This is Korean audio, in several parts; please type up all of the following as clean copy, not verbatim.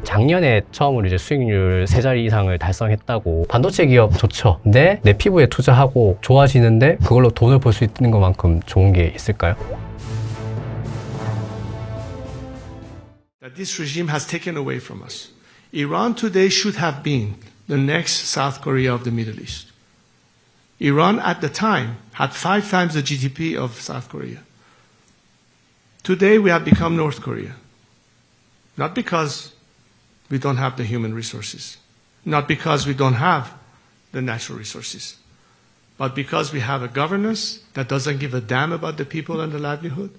작년에 처음으로 이제 수익률 3자리 이상을 달성했다고. 반도체 기업 좋죠. 근데 내 피부에 투자하고 좋아지는데 그걸로 돈을 벌 수 있는 것만큼 좋은 게 있을까요? That this regime has taken away from us. Iran today should have been the next South Korea of the Middle East. Iran at the time had 5 times the GDP of South Korea. Today we have become North Korea. Not because we don't have the human resources, not because we don't have the natural resources, but because we have a governance that doesn't give a damn about the people and the livelihood.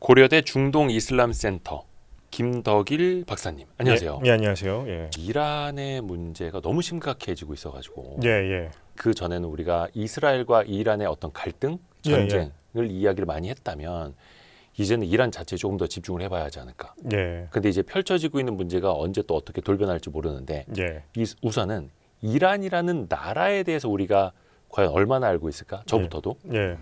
고려대 중동 이슬람 센터 김덕일 박사님, 안녕하세요. 예, 안녕하세요. 예. 이란의 문제가 너무 심각해지고 있어가지고 예. 그 전에는 우리가 이스라엘과 이란의 어떤 갈등, 전쟁을 이야기를 많이 했다면 이제는 이란 자체에 조금 더 집중을 해봐야 하지 않을까. 예. 근데 이제 펼쳐지고 있는 문제가 언제 또 어떻게 돌변할지 모르는데 예. 우선은 이란이라는 나라에 대해서 우리가 과연 얼마나 알고 있을까? 저부터도. 예.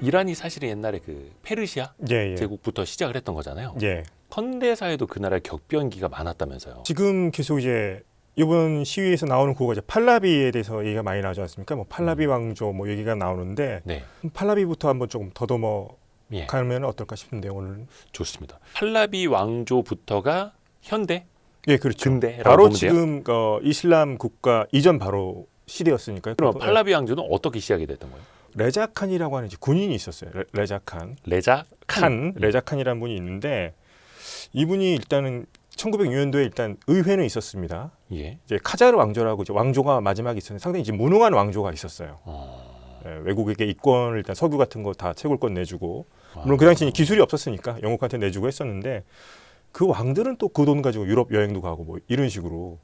이란이 사실은 옛날에 그 페르시아 예. 제국부터 시작을 했던 거잖아요. 예. 현대사에도 그 나라의 격변기가 많았다면서요. 지금 계속 이제 이번 시위에서 나오는 구호가 이제 팔라비에 대해서 얘기가 많이 나오지 않습니까? 뭐 팔라비 왕조 뭐 얘기가 나오는데 네, 팔라비부터 한번 조금 더듬어 예, 가면 어떨까 싶은데요, 오늘. 좋습니다. 팔라비 왕조부터가 현대, 예, 그렇죠. 근대라고 바로 보면 돼요. 지금 이슬람 국가 이전 바로 시대였으니까요. 그럼 팔라비 왕조는 어떻게 시작이 됐던 거예요? 레자칸이라고 하는 이제 군인이 있었어요. 레자칸. 레자 칸. 레자칸이라는 분이 있는데 이분이 일단은 1906년도에 일단 의회는 있었습니다. 예. 이제 카자르 왕조라고 이제 왕조가 마지막에 있었는데 상당히 이제 무능한 왕조가 있었어요. 예, 외국에게 이권을 일단 석유 같은 거 다 채굴권 내주고 물론 그 당시에 기술이 없었으니까 영국한테 내주고 했었는데 그 왕들은 또 그 돈 가지고 유럽 여행도 가고 뭐 이런 식으로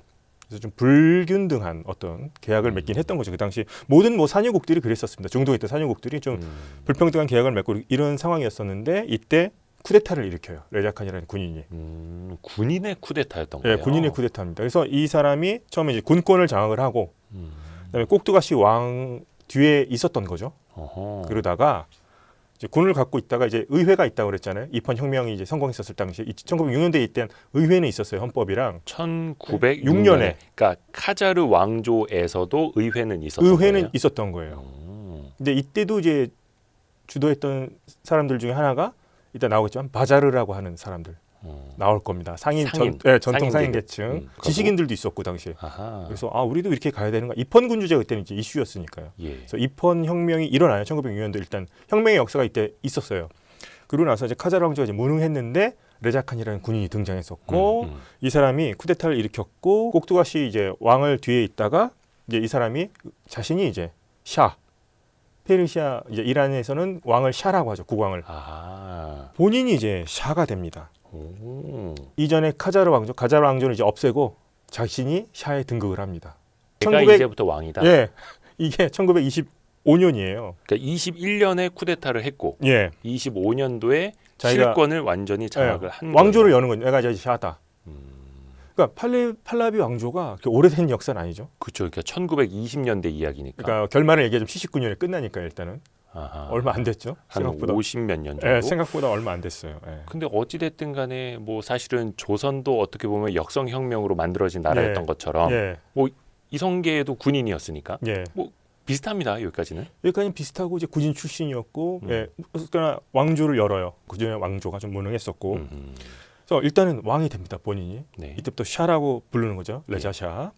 그래서 좀 불균등한 어떤 계약을 맺긴 했던 거죠. 그 당시 모든 뭐 산유국들이 그랬었습니다. 중동에 있던 산유국들이 좀 불평등한 계약을 맺고 이런 상황이었었는데 이때 쿠데타를 일으켜요. 레자칸이라는 군인이. 군인의 쿠데타였던 예, 거예요. 군인의 쿠데타입니다. 그래서 이 사람이 처음에 이제 군권을 장악을 하고 그다음에 꼭두가시 왕 뒤에 있었던 거죠. 어허. 그러다가 이제 군을 갖고 있다가 이제 의회가 있다고 그랬잖아요. 입헌 혁명이 이제 성공했었을 당시에 1906년도에 이때 의회는 있었어요. 헌법이랑 1906년에 그러니까 카자르 왕조에서도 의회는 있었던 의회는 거예요. 있었던 거예요. 근데 이때도 이제 주도했던 사람들 중에 하나가 이따 나오겠지만 바자르라고 하는 사람들 나올 겁니다. 상인. 전통 상인 계층, 지식인들도 있었고 당시에. 아하. 그래서 우리도 이렇게 가야 되는가? 입헌 군주제가 그때는 이제 이슈였으니까요. 예. 그래서 입헌 혁명이 일어나요. 1906년도 일단 혁명의 역사가 이때 있었어요. 그러고 나서 이제 카자르 왕조가 이제 무능했는데 레자칸이라는 군인이 등장했었고 이 사람이 쿠데타를 일으켰고 꼭두가시 이제 왕을 뒤에 있다가 이제 이 사람이 자신이 이제 샤 페르시아 이제 이란에서는 왕을 샤라고 하죠. 국왕을. 아하. 본인이 이제 샤가 됩니다. 오. 이전에 카자르 왕조는 이제 없애고 자신이 샤에 등극을 합니다. 내가 이제부터 왕이다. 예, 이게 1925년이에요. 그러니까 21년에 쿠데타를 했고 예, 25년도에 자기가- 실권을 완전히 장악을 한 왕조를 거예요. 여는 거죠. 내가 이제 샤다. 그러니까 팔라비 왕조가 그렇게 오래된 역사는 아니죠. 그렇죠. 그러니까 1920년대 이야기니까. 그러니까 결말을 얘기하면 79년에 끝나니까 일단은 아하. 얼마 안 됐죠. 한 생각보다. 50몇 년 정도. 예, 생각보다 얼마 안 됐어요. 예. 근데 어찌 됐든 간에 뭐 사실은 조선도 어떻게 보면 역성 혁명으로 만들어진 나라였던 예. 것처럼 예, 이성계도 군인이었으니까 예. 비슷합니다. 여기까지는. 여기까지는 비슷하고 이제 군인 출신이었고, 예, 그러나 왕조를 열어요. 그전에 왕조가 좀 무능했었고, 그래서 일단은 왕이 됩니다. 본인이. 네. 이때부터 샤라고 부르는 거죠. 레자샤.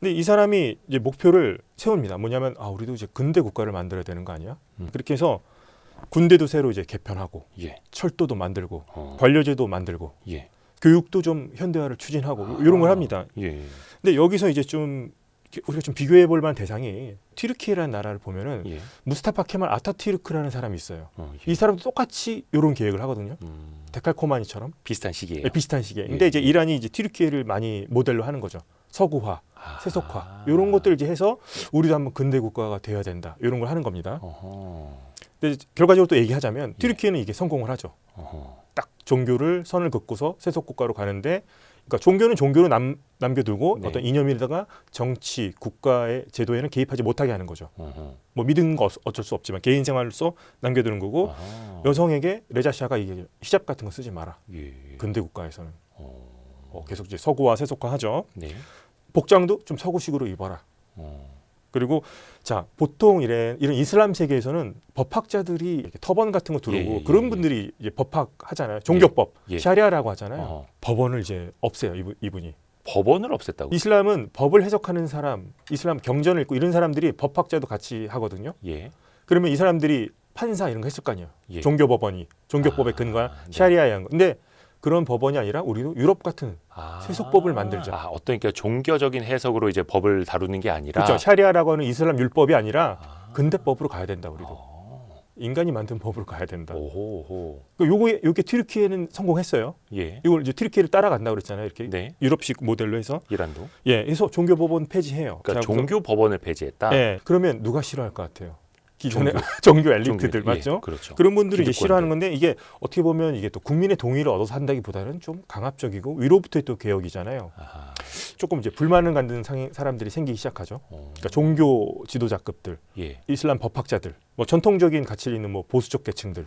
근데 이 사람이 이제 목표를 세웁니다. 뭐냐면 우리도 이제 근대 국가를 만들어야 되는 거 아니야? 그렇게 해서 군대도 새로 이제 개편하고 예. 철도도 만들고 관료제도 만들고 예. 교육도 좀 현대화를 추진하고 이런 걸 합니다. 예. 근데 여기서 이제 좀 우리가 좀 비교해 볼 만한 대상이 튀르키예라는 나라를 보면은 예. 무스타파 케말 아타튀르크라는 사람이 있어요. 예. 이 사람도 똑같이 이런 계획을 하거든요. 데칼코마니처럼 비슷한 시기예요. 네, 비슷한 시기에. 예. 근데 이제 이란이 이제 튀르키예를 많이 모델로 하는 거죠. 서구화, 세속화 이런 것들 이제 해서 우리도 한번 근대 국가가 되어야 된다. 이런 걸 하는 겁니다. 어허. 근데 결과적으로 또 얘기하자면 튀르키예는 이게 성공을 하죠. 어허. 딱 종교를 선을 긋고서 세속 국가로 가는데, 그러니까 종교는 종교로 남겨두고 네. 어떤 이념이라다가 정치, 국가의 제도에는 개입하지 못하게 하는 거죠. 어허. 뭐 믿는 거 어쩔 수 없지만 개인 생활로서 남겨두는 거고, 아하. 여성에게 레자샤가 이게 히잡 같은 거 쓰지 마라. 예. 근대 국가에서는 어. 계속 이제 서구화, 세속화하죠. 네. 복장도 좀 서구식으로 입어라. 어. 그리고 자 보통 이런 이슬람 세계에서는 법학자들이 이렇게 터번 같은 거 두르고 예. 그런 분들이 이제 법학 하잖아요. 종교법, 예. 샤리아라고 하잖아요. 어허. 법원을 이제 없애요. 이분이. 법원을 없앴다고. 이슬람은 법을 해석하는 사람, 이슬람 경전을 읽고 이런 사람들이 법학자도 같이 하거든요. 예. 그러면 이 사람들이 판사 이런 거 했을 거 아니에요. 예. 종교법원이 종교법에 근거한 네. 샤리아에 한 거. 근데 그런 법원이 아니라 우리도 유럽 같은 세속법을 만들자. 아, 어떤 그러니까 종교적인 해석으로 이제 법을 다루는 게 아니라 그렇죠. 샤리아라고 하는 이슬람 율법이 아니라 아. 근대법으로 가야 된다. 우리도 아. 인간이 만든 법으로 가야 된다. 오호호. 요게 튀르키예는 성공했어요. 예. 이걸 이제 튀르키예를 따라간다 그랬잖아요. 이렇게 네. 유럽식 모델로 해서 이란도. 그래서 종교법원 폐지해요. 그러니까 자, 종교 법원을 폐지했다. 그러면 누가 싫어할 것 같아요? 기존의 종교 엘리트들 종교. 맞죠? 예, 그렇죠. 그런 분들이 이제 기득권들. 싫어하는 건데, 이게 어떻게 보면 이게 또 국민의 동의를 얻어서 한다기보다는 좀 강압적이고 위로부터의 또 개혁이잖아요. 아하. 조금 이제 불만을 갖는 사람들이 생기기 시작하죠. 그러니까 종교 지도자급들, 예. 이슬람 법학자들, 뭐 전통적인 가치를 있는 뭐 보수적 계층들,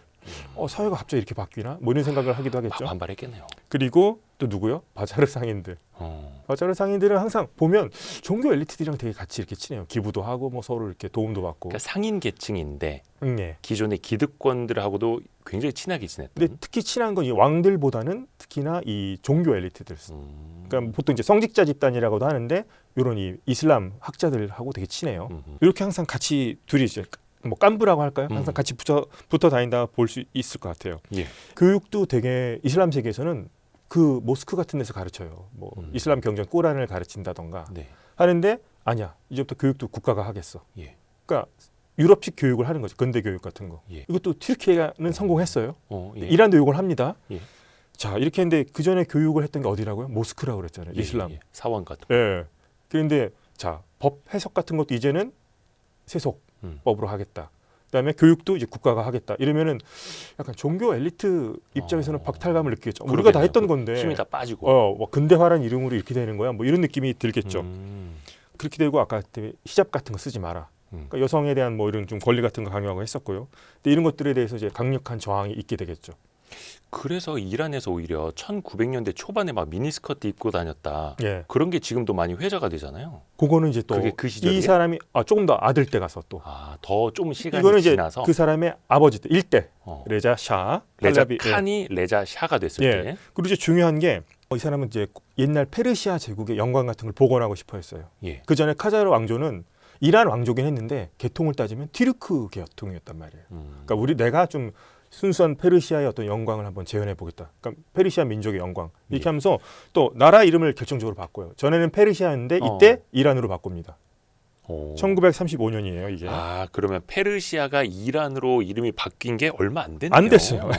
사회가 갑자기 이렇게 바뀌나? 뭐 이런 생각을 하기도 하겠죠. 반발했겠네요. 그리고 또 누구요? 바자르 상인들. 바자르 상인들은 항상 보면 종교 엘리트들이랑 되게 같이 이렇게 친해요. 기부도 하고 뭐 서로 이렇게 도움도 받고. 그러니까 상인 계층인데 네. 기존의 기득권들하고도 굉장히 친하게 지냈던. 근데 특히 친한 건 이 왕들보다는 특히나 이 종교 엘리트들. 그러니까 보통 이제 성직자 집단이라고도 하는데 이런 이 이슬람 학자들하고 되게 친해요. 이렇게 항상 같이 둘이 이제 뭐 깐부라고 할까요? 항상 같이 붙어 다닌다 볼 수 있을 것 같아요. 예. 교육도 되게 이슬람 세계에서는 그 모스크 같은 데서 가르쳐요. 뭐 이슬람 경전 꼬란을 가르친다던가 네. 하는데 아니야. 이제부터 교육도 국가가 하겠어. 예. 그러니까 유럽식 교육을 하는 거죠. 근대 교육 같은 거. 예. 이것도 튀르키예는 성공했어요. 예. 이란도 이걸 합니다. 예. 자, 이렇게 했는데 그 전에 교육을 했던 게 어디라고요? 모스크라고 그랬잖아요. 예, 이슬람. 예. 사원 같은 거. 예. 그런데 자, 법 해석 같은 것도 이제는 세속법으로 하겠다. 그다음에 교육도 이제 국가가 하겠다. 이러면은 약간 종교 엘리트 입장에서는 박탈감을 느끼겠죠. 우리가 다 했던 건데. 힘이 다 빠지고. 뭐 근대화란 이름으로 이렇게 되는 거야. 뭐 이런 느낌이 들겠죠. 그렇게 되고 아까 히잡 같은 거 쓰지 마라. 그러니까 여성에 대한 뭐 이런 좀 권리 같은 거 강요하고 했었고요. 근데 이런 것들에 대해서 이제 강력한 저항이 있게 되겠죠. 그래서 이란에서 오히려 1900년대 초반에 막 미니스커트 입고 다녔다. 예. 그런 게 지금도 많이 회자가 되잖아요. 그거는 이제 또 그게 그 시절이에요? 이 사람이 조금 더 아들 때 가서 또 더 좀 시간이 이거는 이제 지나서 그 사람의 아버지 때 일대 어. 레자 샤 레자 팔라비, 칸이 레자 샤가 됐을 예. 때. 그리고 이제 중요한 게 이 사람은 이제 옛날 페르시아 제국의 영광 같은 걸 복원하고 싶어 했어요. 예. 그 전에 카자르 왕조는 이란 왕조긴 했는데 계통을 따지면 티르크 계통이었단 말이에요. 그러니까 내가 좀 순수한 페르시아의 어떤 영광을 한번 재현해 보겠다. 그러니까 페르시아 민족의 영광 이렇게 예. 하면서 또 나라 이름을 결정적으로 바꿔요. 전에는 페르시아였는데 이때 이란으로 바꿉니다. 1935년이에요 이게. 그러면 페르시아가 이란으로 이름이 바뀐 게 얼마 안 됐네요. 안 됐어요.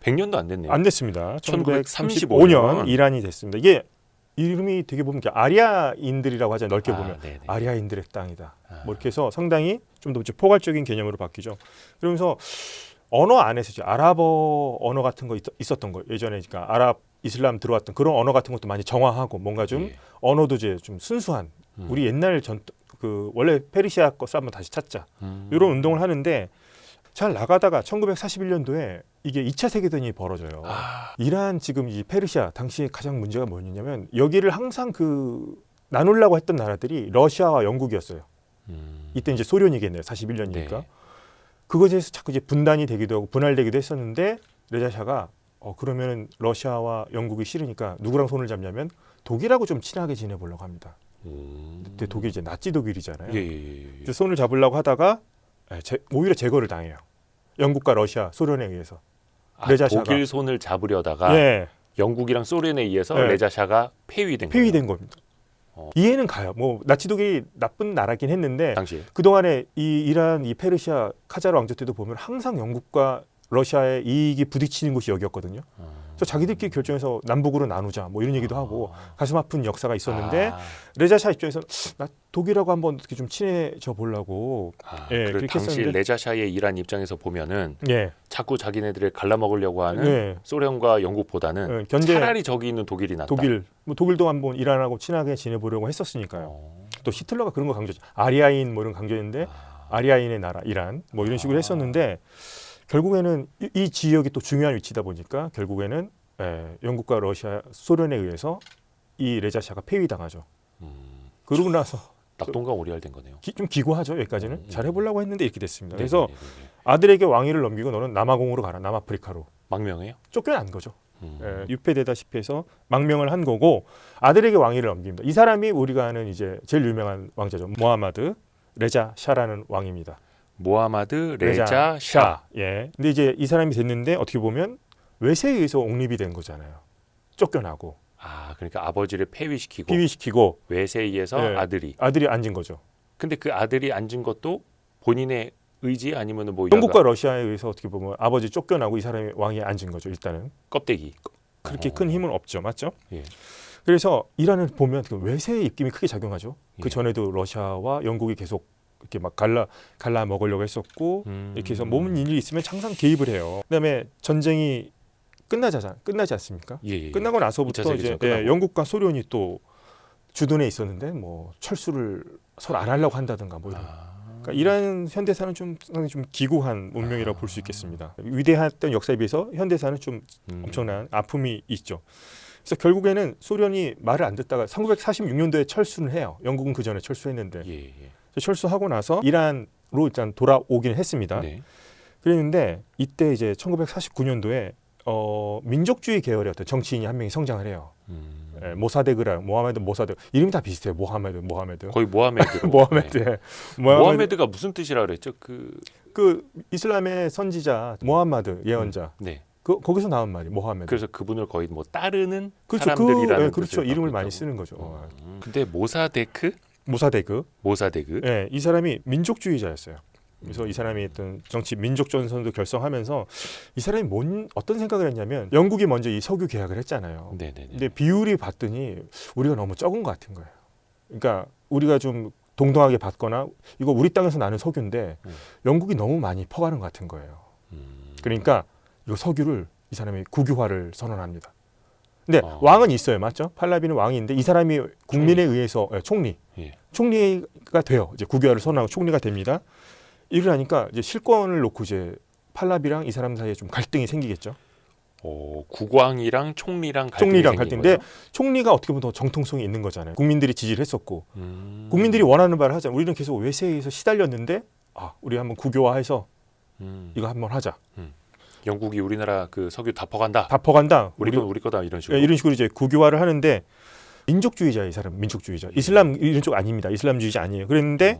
100년도 안 됐네요. 안 됐습니다. 1935 1935년 이란이 됐습니다. 이게 이름이 되게 보면 아리아인들이라고 하잖아요. 넓게 보면 네네. 아리아인들의 땅이다. 뭐 이렇게 해서 상당히 좀 더 포괄적인 개념으로 바뀌죠. 그러면서 언어 안에서 이제 아랍어 언어 같은 거 있었던 거 예전에 그러니까 아랍 이슬람 들어왔던 그런 언어 같은 것도 많이 정화하고 뭔가 좀 예. 언어도 이제 좀 순수한 우리 옛날 원래 페르시아 것을 한번 다시 찾자 이런 운동을 하는데 잘 나가다가 1941년도에 이게 2차 세계대전이 벌어져요. 이란 지금 이 페르시아 당시에 가장 문제가 뭐였냐면 여기를 항상 나누려고 했던 나라들이 러시아와 영국이었어요. 이때 이제 소련이겠네요. 41년이니까. 네. 그것에 대해서 자꾸 이제 분단이 되기도 하고 분할되기도 했었는데 레자샤가 그러면 러시아와 영국이 싫으니까 누구랑 손을 잡냐면 독일하고 좀 친하게 지내보려고 합니다. 그때 독일이 이제 나치 독일이잖아요. 예. 손을 잡으려고 하다가 오히려 제거를 당해요. 영국과 러시아, 소련에 의해서. 레자샤가 독일 손을 잡으려다가 영국이랑 소련에 의해서 레자샤가 폐위된 겁니다. 이해는 가요. 뭐 나치 독일이 나쁜 나라긴 했는데 당시에. 그동안에 이 이란, 이 페르시아, 카자르 왕조 때도 보면 항상 영국과 러시아의 이익이 부딪히는 곳이 여기였거든요. 그래서 자기들끼리 결정해서 남북으로 나누자 뭐 이런 얘기도 하고 가슴 아픈 역사가 있었는데 레자샤 입장에서 나 독일하고 한번 어떻게 좀 친해져 보려고 예, 그 그렇게 당시 했었는데 레자샤의 이란 입장에서 보면은 예, 자꾸 자기네들을 갈라먹으려고 하는 예, 소련과 영국보다는 예, 견제 차라리 저기 있는 독일이 낫다. 독일도 한번 이란하고 친하게 지내보려고 했었으니까요. 또 히틀러가 그런 거 강조했죠. 아리아인 뭐 이런 강조했는데 아리아인의 나라 이란 뭐 이런 식으로 했었는데 결국에는 이 지역이 또 중요한 위치다 보니까 결국에는 영국과 러시아, 소련에 의해서 이 레자샤가 폐위당하죠. 그러고 나서 낙동강오리알 된 거네요. 좀 기구하죠. 여기까지는 잘 해보려고 했는데 이렇게 됐습니다. 네네네네. 그래서 아들에게 왕위를 넘기고 너는 남아공으로 가라, 남아프리카로 망명해요? 쫓겨난 거죠. 유폐되다시피 해서 망명을 한 거고 아들에게 왕위를 넘깁니다. 이 사람이 우리가 아는 이제 제일 유명한 왕자죠. 모하마드 레자 샤라는 왕입니다. 모하마드 레자 샤. 예. 근데 이제 이 사람이 됐는데 어떻게 보면 외세에 의해서 옹립이 된 거잖아요. 쫓겨나고 그러니까 아버지를 폐위시키고 피위시키고 외세에 의해서 예. 아들이. 아들이 앉은 거죠. 근데 그 아들이 앉은 것도 본인의 의지 아니면은 뭐 영국과 러시아에 의해서 어떻게 보면 아버지 쫓겨나고 이 사람이 왕위에 앉은 거죠. 일단은 껍데기. 그렇게 큰 힘은 없죠, 맞죠? 예. 그래서 이란을 보면 그 외세의 입김이 크게 작용하죠. 그 예. 전에도 러시아와 영국이 계속 이렇게 막 갈라 먹으려고 했었고 이렇게 해서 몸은 일이 있으면 항상 개입을 해요. 그다음에 전쟁이 끝나지 않습니까? 예. 끝나고 나서부터 이차 이제 세계대전 끝나고. 영국과 소련이 또 주둔해 있었는데 뭐 철수를 서로 안 하려고 한다든가 뭐 이런. 그러니까 이란 현대사는 좀 상당히 좀 기구한 운명이라고 볼 수 있겠습니다. 위대했던 역사에 비해서 현대사는 좀 엄청난 아픔이 있죠. 그래서 결국에는 소련이 말을 안 듣다가 1946년도에 철수를 해요. 영국은 그 전에 철수했는데 예. 철수하고 나서 이란으로 일단 돌아오긴 했습니다. 네. 그랬는데 이때 이제 1949년도에 민족주의 계열의 어떤 정치인이 한 명이 성장을 해요. 모하메드 모사데그 이름이 다 비슷해요. 모하메드 거의 모하메드로. 모하메드 네. 예. 모하메드가 무슨 뜻이라 그랬죠? 그 이슬람의 선지자 모하마드 예언자 네. 거기서 나온 말이 모하메드. 그래서 그분을 거의 뭐 따르는 그렇죠. 사람들이라는 그렇죠. 뜻을 이름을 갖고 많이 있다고. 쓰는 거죠. 근데 모사데크? 모사데그. 예, 이 사람이 민족주의자였어요. 그래서 이 사람이 어떤 정치 민족 전선도 결성하면서 이 사람이 어떤 생각을 했냐면 영국이 먼저 이 석유 계약을 했잖아요. 네네네. 근데 비율이 봤더니 우리가 너무 적은 것 같은 거예요. 그러니까 우리가 좀 동등하게 받거나 이거 우리 땅에서 나는 석유인데 영국이 너무 많이 퍼가는 것 같은 거예요. 그러니까 이 석유를 이 사람이 국유화를 선언합니다. 근데 왕은 있어요, 맞죠? 팔라비는 왕이 있는데 이 사람이 국민에 의해서 총리, 총리가 돼요. 이제 국유화를 선언하고 총리가 됩니다. 이러니까 이제 실권을 놓고 이제 팔라비랑 이 사람 사이에 좀 갈등이 생기겠죠. 국왕이랑 총리랑 갈등이 생긴 갈등인데 거예요? 총리가 어떻게 보면 더 정통성이 있는 거잖아요. 국민들이 지지를 했었고 국민들이 원하는 바를 하자. 우리는 계속 외세에 의해서 시달렸는데 우리 한번 국유화해서 이거 한번 하자. 영국이 우리나라 그 석유 다 퍼간다. 다 퍼간다. 우리 거다 이런 식으로. 이런 식으로 이제 국유화를 하는데 민족주의자 이 사람 민족주의자. 이슬람 이런 쪽 아닙니다. 이슬람주의자 아니에요. 그랬는데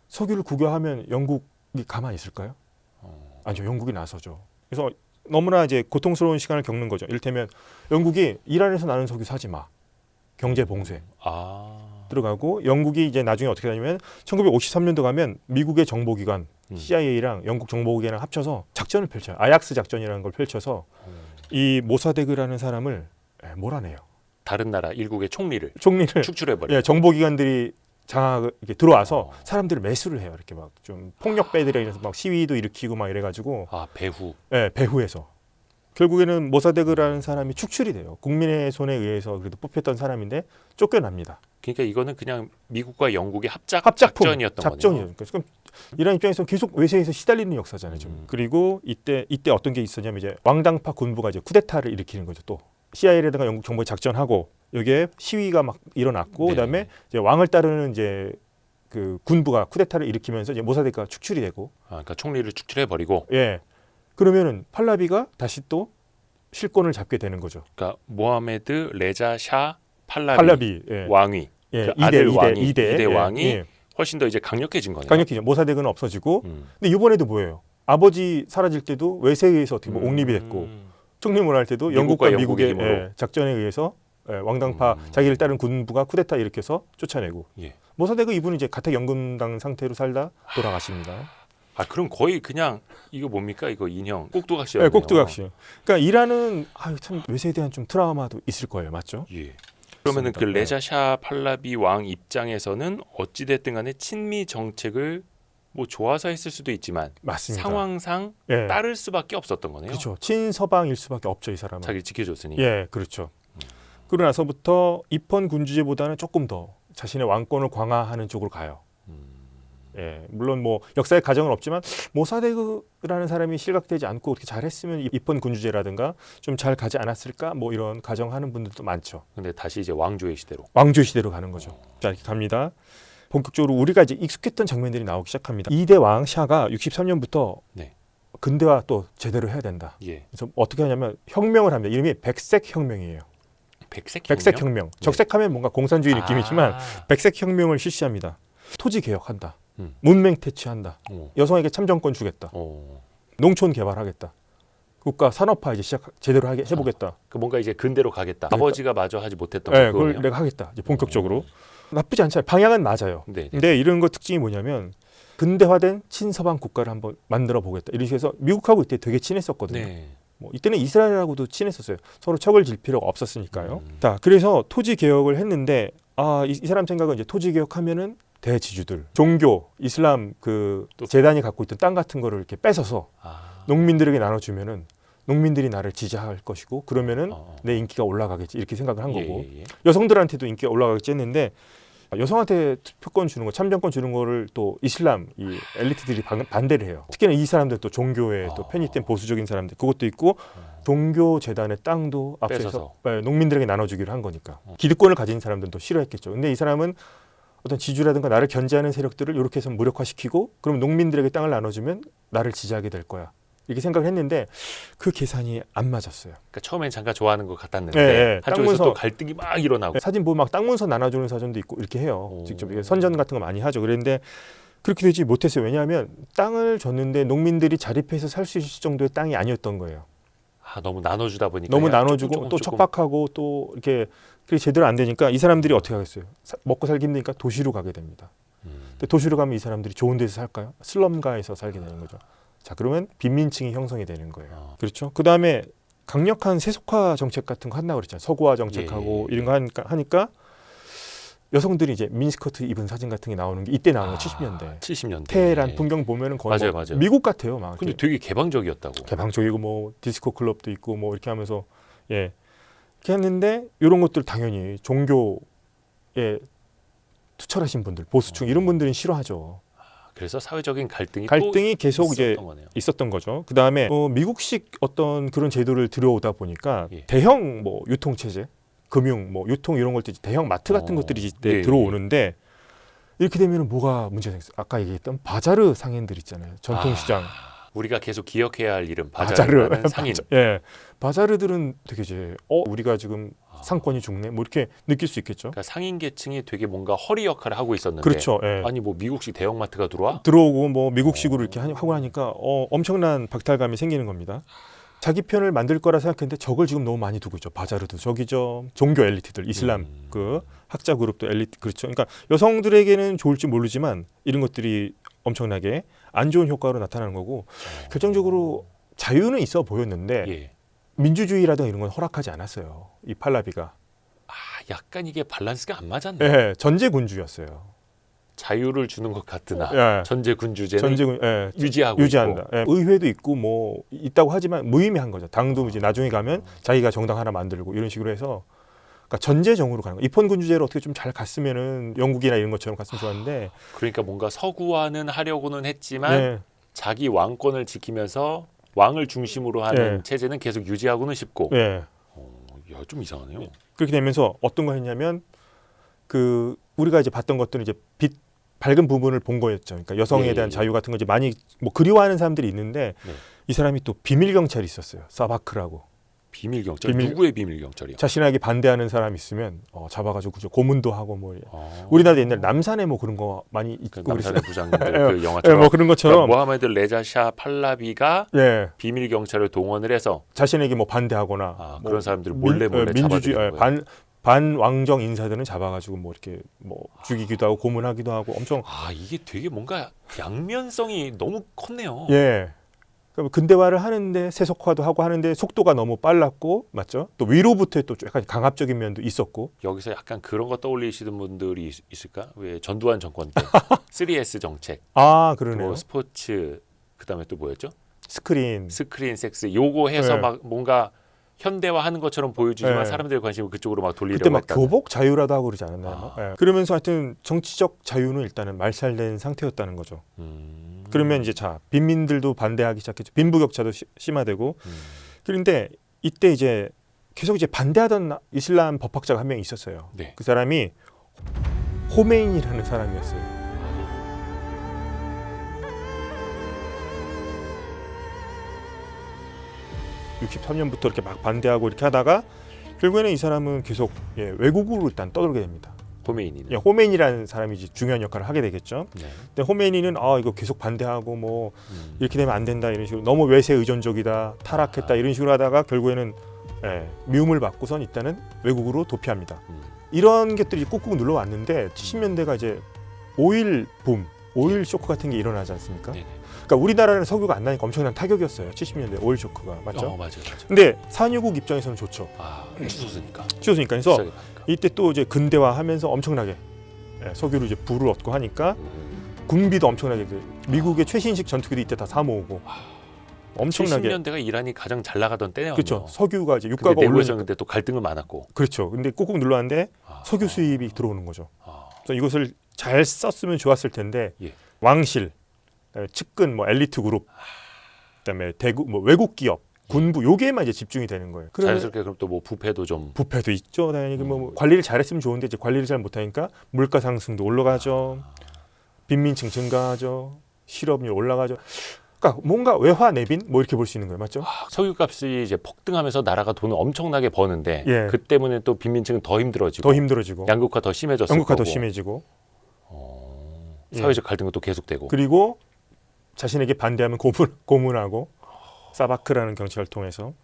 석유를 국유화하면 영국이 가만히 있을까요? 아니죠. 영국이 나서죠. 그래서 너무나 이제 고통스러운 시간을 겪는 거죠. 이를테면 영국이 이란에서 나는 석유 사지 마. 경제 봉쇄 들어가고 영국이 이제 나중에 어떻게 하냐면 1953년도 가면 미국의 정보기관 CIA랑 영국 정보기관이랑 합쳐서 작전을 펼쳐요. 아약스 작전이라는 걸 펼쳐서 이 모사데그라는 사람을 몰아내요. 다른 나라 일국의 총리를 축출해버려. 예, 정보기관들이 이렇게 들어와서 사람들을 매수를 해요. 이렇게 막 좀 폭력 배들에 이래서 막 시위도 일으키고 막 이래가지고 배후. 예, 배후에서 결국에는 모사데그라는 사람이 축출이 돼요. 국민의 손에 의해서 그래도 뽑혔던 사람인데 쫓겨납니다. 그러니까 이거는 그냥 미국과 영국의 합작 합작품, 작전이었던 거네요. 그러니까 이란 입장에서 계속 외세에서 시달리는 역사잖아요. 지금. 그리고 이때 어떤 게 있었냐면 이제 왕당파 군부가 이제 쿠데타를 일으키는 거죠. 또 CIA라든가 영국 정보에 작전하고 여기에 시위가 막 일어났고 그다음에 이제 왕을 따르는 이제 그 군부가 쿠데타를 일으키면서 이제 모사데크가 축출이 되고. 그러니까 총리를 축출해버리고. 예. 그러면은 팔라비가 다시 또 실권을 잡게 되는 거죠. 그러니까 모하메드 레자 샤 팔라비 예. 왕위. 예. 그 아들 왕이 2대 왕이 훨씬 더 이제 강력해진 거네요. 강력해져. 모사데크는 없어지고. 근데 이번에도 뭐예요? 아버지 사라질 때도 외세에 의해서 어떻게 뭐 옹립이 됐고 총리를 할 때도 영국과 미국의 작전에 의해서 왕당파 자기를 따른 군부가 쿠데타 일으켜서 쫓아내고 예. 모사데그 이분은 이제 가택연금당 상태로 살다 돌아가십니다. 아 그럼 거의 그냥 이거 뭡니까 이거 인형 꼭두각시였네요. 네, 꼭두각시. 그러니까 이란은 참 외세에 대한 좀 트라우마도 있을 거예요, 맞죠? 예. 그러면은 그 맞습니다. 레자 샤 팔라비 왕 입장에서는 어찌 됐든 간에 친미 정책을 뭐 좋아서 했을 수도 있지만 맞습니다. 상황상 예. 따를 수밖에 없었던 거네요. 그렇죠. 친서방일 수밖에 없죠, 이 사람은. 자기를 지켜줬으니. 예, 그렇죠. 그러고 나서부터 입헌 군주제보다는 조금 더 자신의 왕권을 강화하는 쪽으로 가요. 예, 물론 뭐 역사의 가정은 없지만 모사데그라는 사람이 실각되지 않고 그렇게 잘했으면 입헌 군주제라든가 좀 잘 가지 않았을까 뭐 이런 가정하는 분들도 많죠. 근데 다시 이제 왕조의 시대로. 왕조 시대로 가는 거죠. 자, 이렇게 갑니다. 본격적으로 우리가 이제 익숙했던 장면들이 나오기 시작합니다. 2대 왕 샤가 63년부터 네. 근대화 또 제대로 해야 된다. 예. 그래서 어떻게 하냐면 혁명을 합니다. 이름이 백색혁명이에요. 백색혁명. 적색하면 뭔가 공산주의 느낌이지만 백색혁명을 실시합니다. 토지 개혁한다. 문맹 퇴치한다. 여성에게 참정권 주겠다. 농촌 개발하겠다. 국가 산업화 이제 제대로 해보겠다. 그 뭔가 이제 근대로 가겠다. 그러니까, 아버지가 마저 하지 못했던 네, 그거네요. 그걸 내가 하겠다. 이제 본격적으로. 나쁘지 않잖아요. 방향은 맞아요. 네. 근데 이런 거 특징이 뭐냐면 근대화된 친서방 국가를 한번 만들어 보겠다. 이런 식으로 해서 미국하고 이때 되게 친했었거든요. 네. 뭐 이때는 이스라엘하고도 친했었어요. 서로 척을 질 필요가 없었으니까요. 자, 그래서 토지 개혁을 했는데 이 사람 생각은 이제 토지 개혁하면은 대지주들, 종교, 이슬람 그 재단이 갖고 있던 땅 같은 거를 이렇게 뺏어서 농민들에게 나눠주면은 농민들이 나를 지지할 것이고 그러면은 내 인기가 올라가겠지 이렇게 생각을 한 거고 여성들한테도 인기가 올라가겠지 했는데 여성한테 투표권 주는 거, 참정권 주는 거를 또 이슬람 이 엘리트들이 반대를 해요. 특히나 이 사람들 또 종교에 또 편입된 보수적인 사람들 그것도 있고 종교 재단의 땅도 앞서서 농민들에게 나눠주기로 한 거니까 기득권을 가진 사람들도 싫어했겠죠. 근데 이 사람은 어떤 지주라든가 나를 견제하는 세력들을 이렇게 해서 무력화시키고 그럼 농민들에게 땅을 나눠주면 나를 지지하게 될 거야. 이렇게 생각을 했는데 그 계산이 안 맞았어요. 그러니까 처음엔 잠깐 좋아하는 것 같았는데 네, 한쪽에서 또 갈등이 막 일어나고. 사진 보면 막 땅 문서 나눠주는 사전도 있고 이렇게 해요. 직접 선전 같은 거 많이 하죠. 그런데 그렇게 되지 못했어요. 왜냐하면 땅을 줬는데 농민들이 자립해서 살 수 있을 정도의 땅이 아니었던 거예요. 너무 나눠주다 보니까 너무 나눠주고 또 척박하고 또 이렇게 그게 제대로 안 되니까 이 사람들이 어떻게 하겠어요? 먹고 살기 힘드니까 도시로 가게 됩니다. 근데 도시로 가면 이 사람들이 좋은 데서 살까요? 슬럼가에서 살게 되는 거죠. 자, 그러면 빈민층이 형성이 되는 거예요. 그렇죠? 그 다음에 강력한 세속화 정책 같은 거 한다고 그랬잖아요. 서구화 정책하고 이런 거 하니까 여성들이 이제 미니스커트 입은 사진 같은 게 나오는 게 이때 나오는 거 70년대. 70년대. 테헤란 풍경 보면은 거의 맞아요, 뭐 맞아요. 미국 같아요. 막. 근데 되게 개방적이었다고. 개방적이고 뭐 디스코 클럽도 있고 뭐 이렇게 하면서 이렇게 했는데 이런 것들 당연히 종교에 투철하신 분들, 보수층 이런 분들은 싫어하죠. 그래서 사회적인 갈등이 계속 이제 거네요. 있었던 거죠. 그 다음에 미국식 어떤 그런 제도를 들여오다 보니까 대형 뭐 유통 체제, 금융, 뭐 유통 이런 걸 때 대형 마트 같은 것들이 이때 들어오는데 이렇게 되면 뭐가 문제가 생겼어요. 아까 얘기했던 바자르 상인들 있잖아요. 전통시장. 우리가 계속 기억해야 할 이름 바자르라는 상인. 예, 바자르들은 되게 이제 우리가 지금 상권이 죽네 뭐 이렇게 느낄 수 있겠죠. 그러니까 상인 계층이 되게 뭔가 허리 역할을 하고 있었는데 그렇죠. 예. 아니 뭐 미국식 대형마트가 들어오고 뭐 미국식으로 이렇게 하고 하니까 엄청난 박탈감이 생기는 겁니다. 자기 편을 만들 거라 생각했는데 적을 지금 너무 많이 두고 있죠. 바자르도 적이죠. 종교 엘리트들, 이슬람 그 학자 그룹도 엘리트 그렇죠. 그러니까 여성들에게는 좋을지 모르지만 이런 것들이 엄청나게 안 좋은 효과로 나타나는 거고 결정적으로 자유는 있어 보였는데 민주주의라든가 이런 건 허락하지 않았어요. 이 팔라비가. 약간 이게 밸런스가 안 맞았네. 예, 전제군주였어요. 자유를 주는 것 같으나 전제군주제는 유지하고 유지한다. 있고. 예, 의회도 있고 뭐 있다고 하지만 무의미한 거죠. 당도 이제 나중에 가면 자기가 정당 하나 만들고 이런 식으로 해서 그러니까 전제정으로 가는 거. 입헌군주제로 어떻게 좀 잘 갔으면은 영국이나 이런 것처럼 갔으면 좋았는데. 그러니까 뭔가 서구화는 하려고는 했지만 자기 왕권을 지키면서 왕을 중심으로 하는 체제는 계속 유지하고는 싶고. 야, 좀 이상하네요. 그렇게 되면서 어떤 거 했냐면 그 우리가 이제 봤던 것들은 이제 밝은 부분을 본 거였죠. 그러니까 여성에 대한 자유 같은 거 이제 많이 뭐 그리워하는 사람들이 있는데 이 사람이 또 비밀 경찰이 있었어요. 사바크라고. 비밀 경찰? 누구의 비밀 경찰이요? 자신에게 반대하는 사람이 있으면 잡아가지고 고문도 하고 뭐 우리나라 옛날 남산에 뭐 그런 거 많이 있고 남산의 부장들 그 영화처럼 뭐 그런 것처럼 그러니까 모하메드 레자 샤 팔라비가 비밀 경찰을 동원을 해서 자신에게 뭐 반대하거나 그런 사람들을 몰래 잡아들이는 거예요. 반왕정 인사들은 잡아가지고 뭐 이렇게 뭐 죽이기도 하고 고문하기도 하고 엄청 이게 되게 뭔가 양면성이 너무 컸네요. 예. 그럼 근대화를 하는데 세속화도 하고 하는데 속도가 너무 빨랐고 맞죠? 또 위로부터 또 약간 강압적인 면도 있었고 여기서 약간 그런 거 떠올리시는 분들이 있을까? 왜 전두환 정권 때 3S 정책, 그러네요. 뭐 스포츠, 그다음에 또 뭐였죠? 스크린 스크린 섹스 요거 해서 네. 막 뭔가 현대화하는 것처럼 보여주지만 네. 사람들의 관심을 그쪽으로 막 돌리려고 그때 막 했다는. 교복 자유라도 하고 그러지 않았나요? 예. 그러면서 하여튼 정치적 자유는 일단은 말살된 상태였다는 거죠. 그러면 이제 자 빈민들도 반대하기 시작했죠. 빈부격차도 심화되고 그런데 이때 이제 계속 이제 반대하던 이슬람 법학자가 한 명 있었어요. 네. 그 사람이 호메인이라는 사람이었어요. (63년부터) 이렇게 막 반대하고 이렇게 하다가 결국에는 이 사람은 계속 외국으로 일단 떠돌게 됩니다. 호메인이는. 호메인이라는 사람이 이제 중요한 역할을 하게 되겠죠. 네. 근데 호메인이는 이거 계속 반대하고 뭐 이렇게 되면 안 된다 이런 식으로 너무 외세 의존적이다 타락했다 이런 식으로 하다가 결국에는 미움을 받고선 일단은 외국으로 도피합니다. 이런 것들이 꾹꾹 눌러왔는데 70년대가 이제 오일 붐, 오일 쇼크 같은 게 일어나지 않습니까? 네네. 그러니까 우리나라는 석유가 안 나니까 엄청난 타격이었어요. 70년대 오일 쇼크가 맞죠? 맞아요. 근데 산유국 입장에서는 좋죠. 추소니까. 추소니까 그래서 이때 또 이제 근대화하면서 엄청나게 석유로 이제 부를 얻고 하니까 군비도 엄청나게 미국의 최신식 전투기도 이때 다 사모으고 엄청나게 70년대가 이란이 가장 잘 나가던 때네요. 그렇죠. 석유가 이제 유가가 근데 내부에서 올라니까 근데 또 갈등은 많았고. 그렇죠. 근데 꾹꾹 눌렀는데 석유 수입이 들어오는 거죠. 그래서 이것을 잘 썼으면 좋았을 텐데 예. 왕실, 그다음에 측근, 뭐 엘리트 그룹, 그다음에 대구, 뭐 외국 기업, 군부 요게만 이제 집중이 되는 거예요. 자연스럽게 그럼 또 뭐 부패도 좀. 부패도 있죠. 당연히 뭐 관리를 잘했으면 좋은데 이제 관리를 잘 못하니까 물가 상승도 올라가죠. 빈민층 증가하죠. 실업률 올라가죠. 그러니까 뭔가 외화 내빈 뭐 이렇게 볼 수 있는 거예요, 맞죠? 석유값이 이제 폭등하면서 나라가 돈을 엄청나게 버는데 예. 그 때문에 또 빈민층은 더 힘들어지고, 더 힘들어지고, 양극화 더 심해졌고, 양극화 더 심해지고, 사회적 갈등은 또 계속되고. 그리고 자신에게 반대하면 고문하고 사바크라는 경찰을 통해서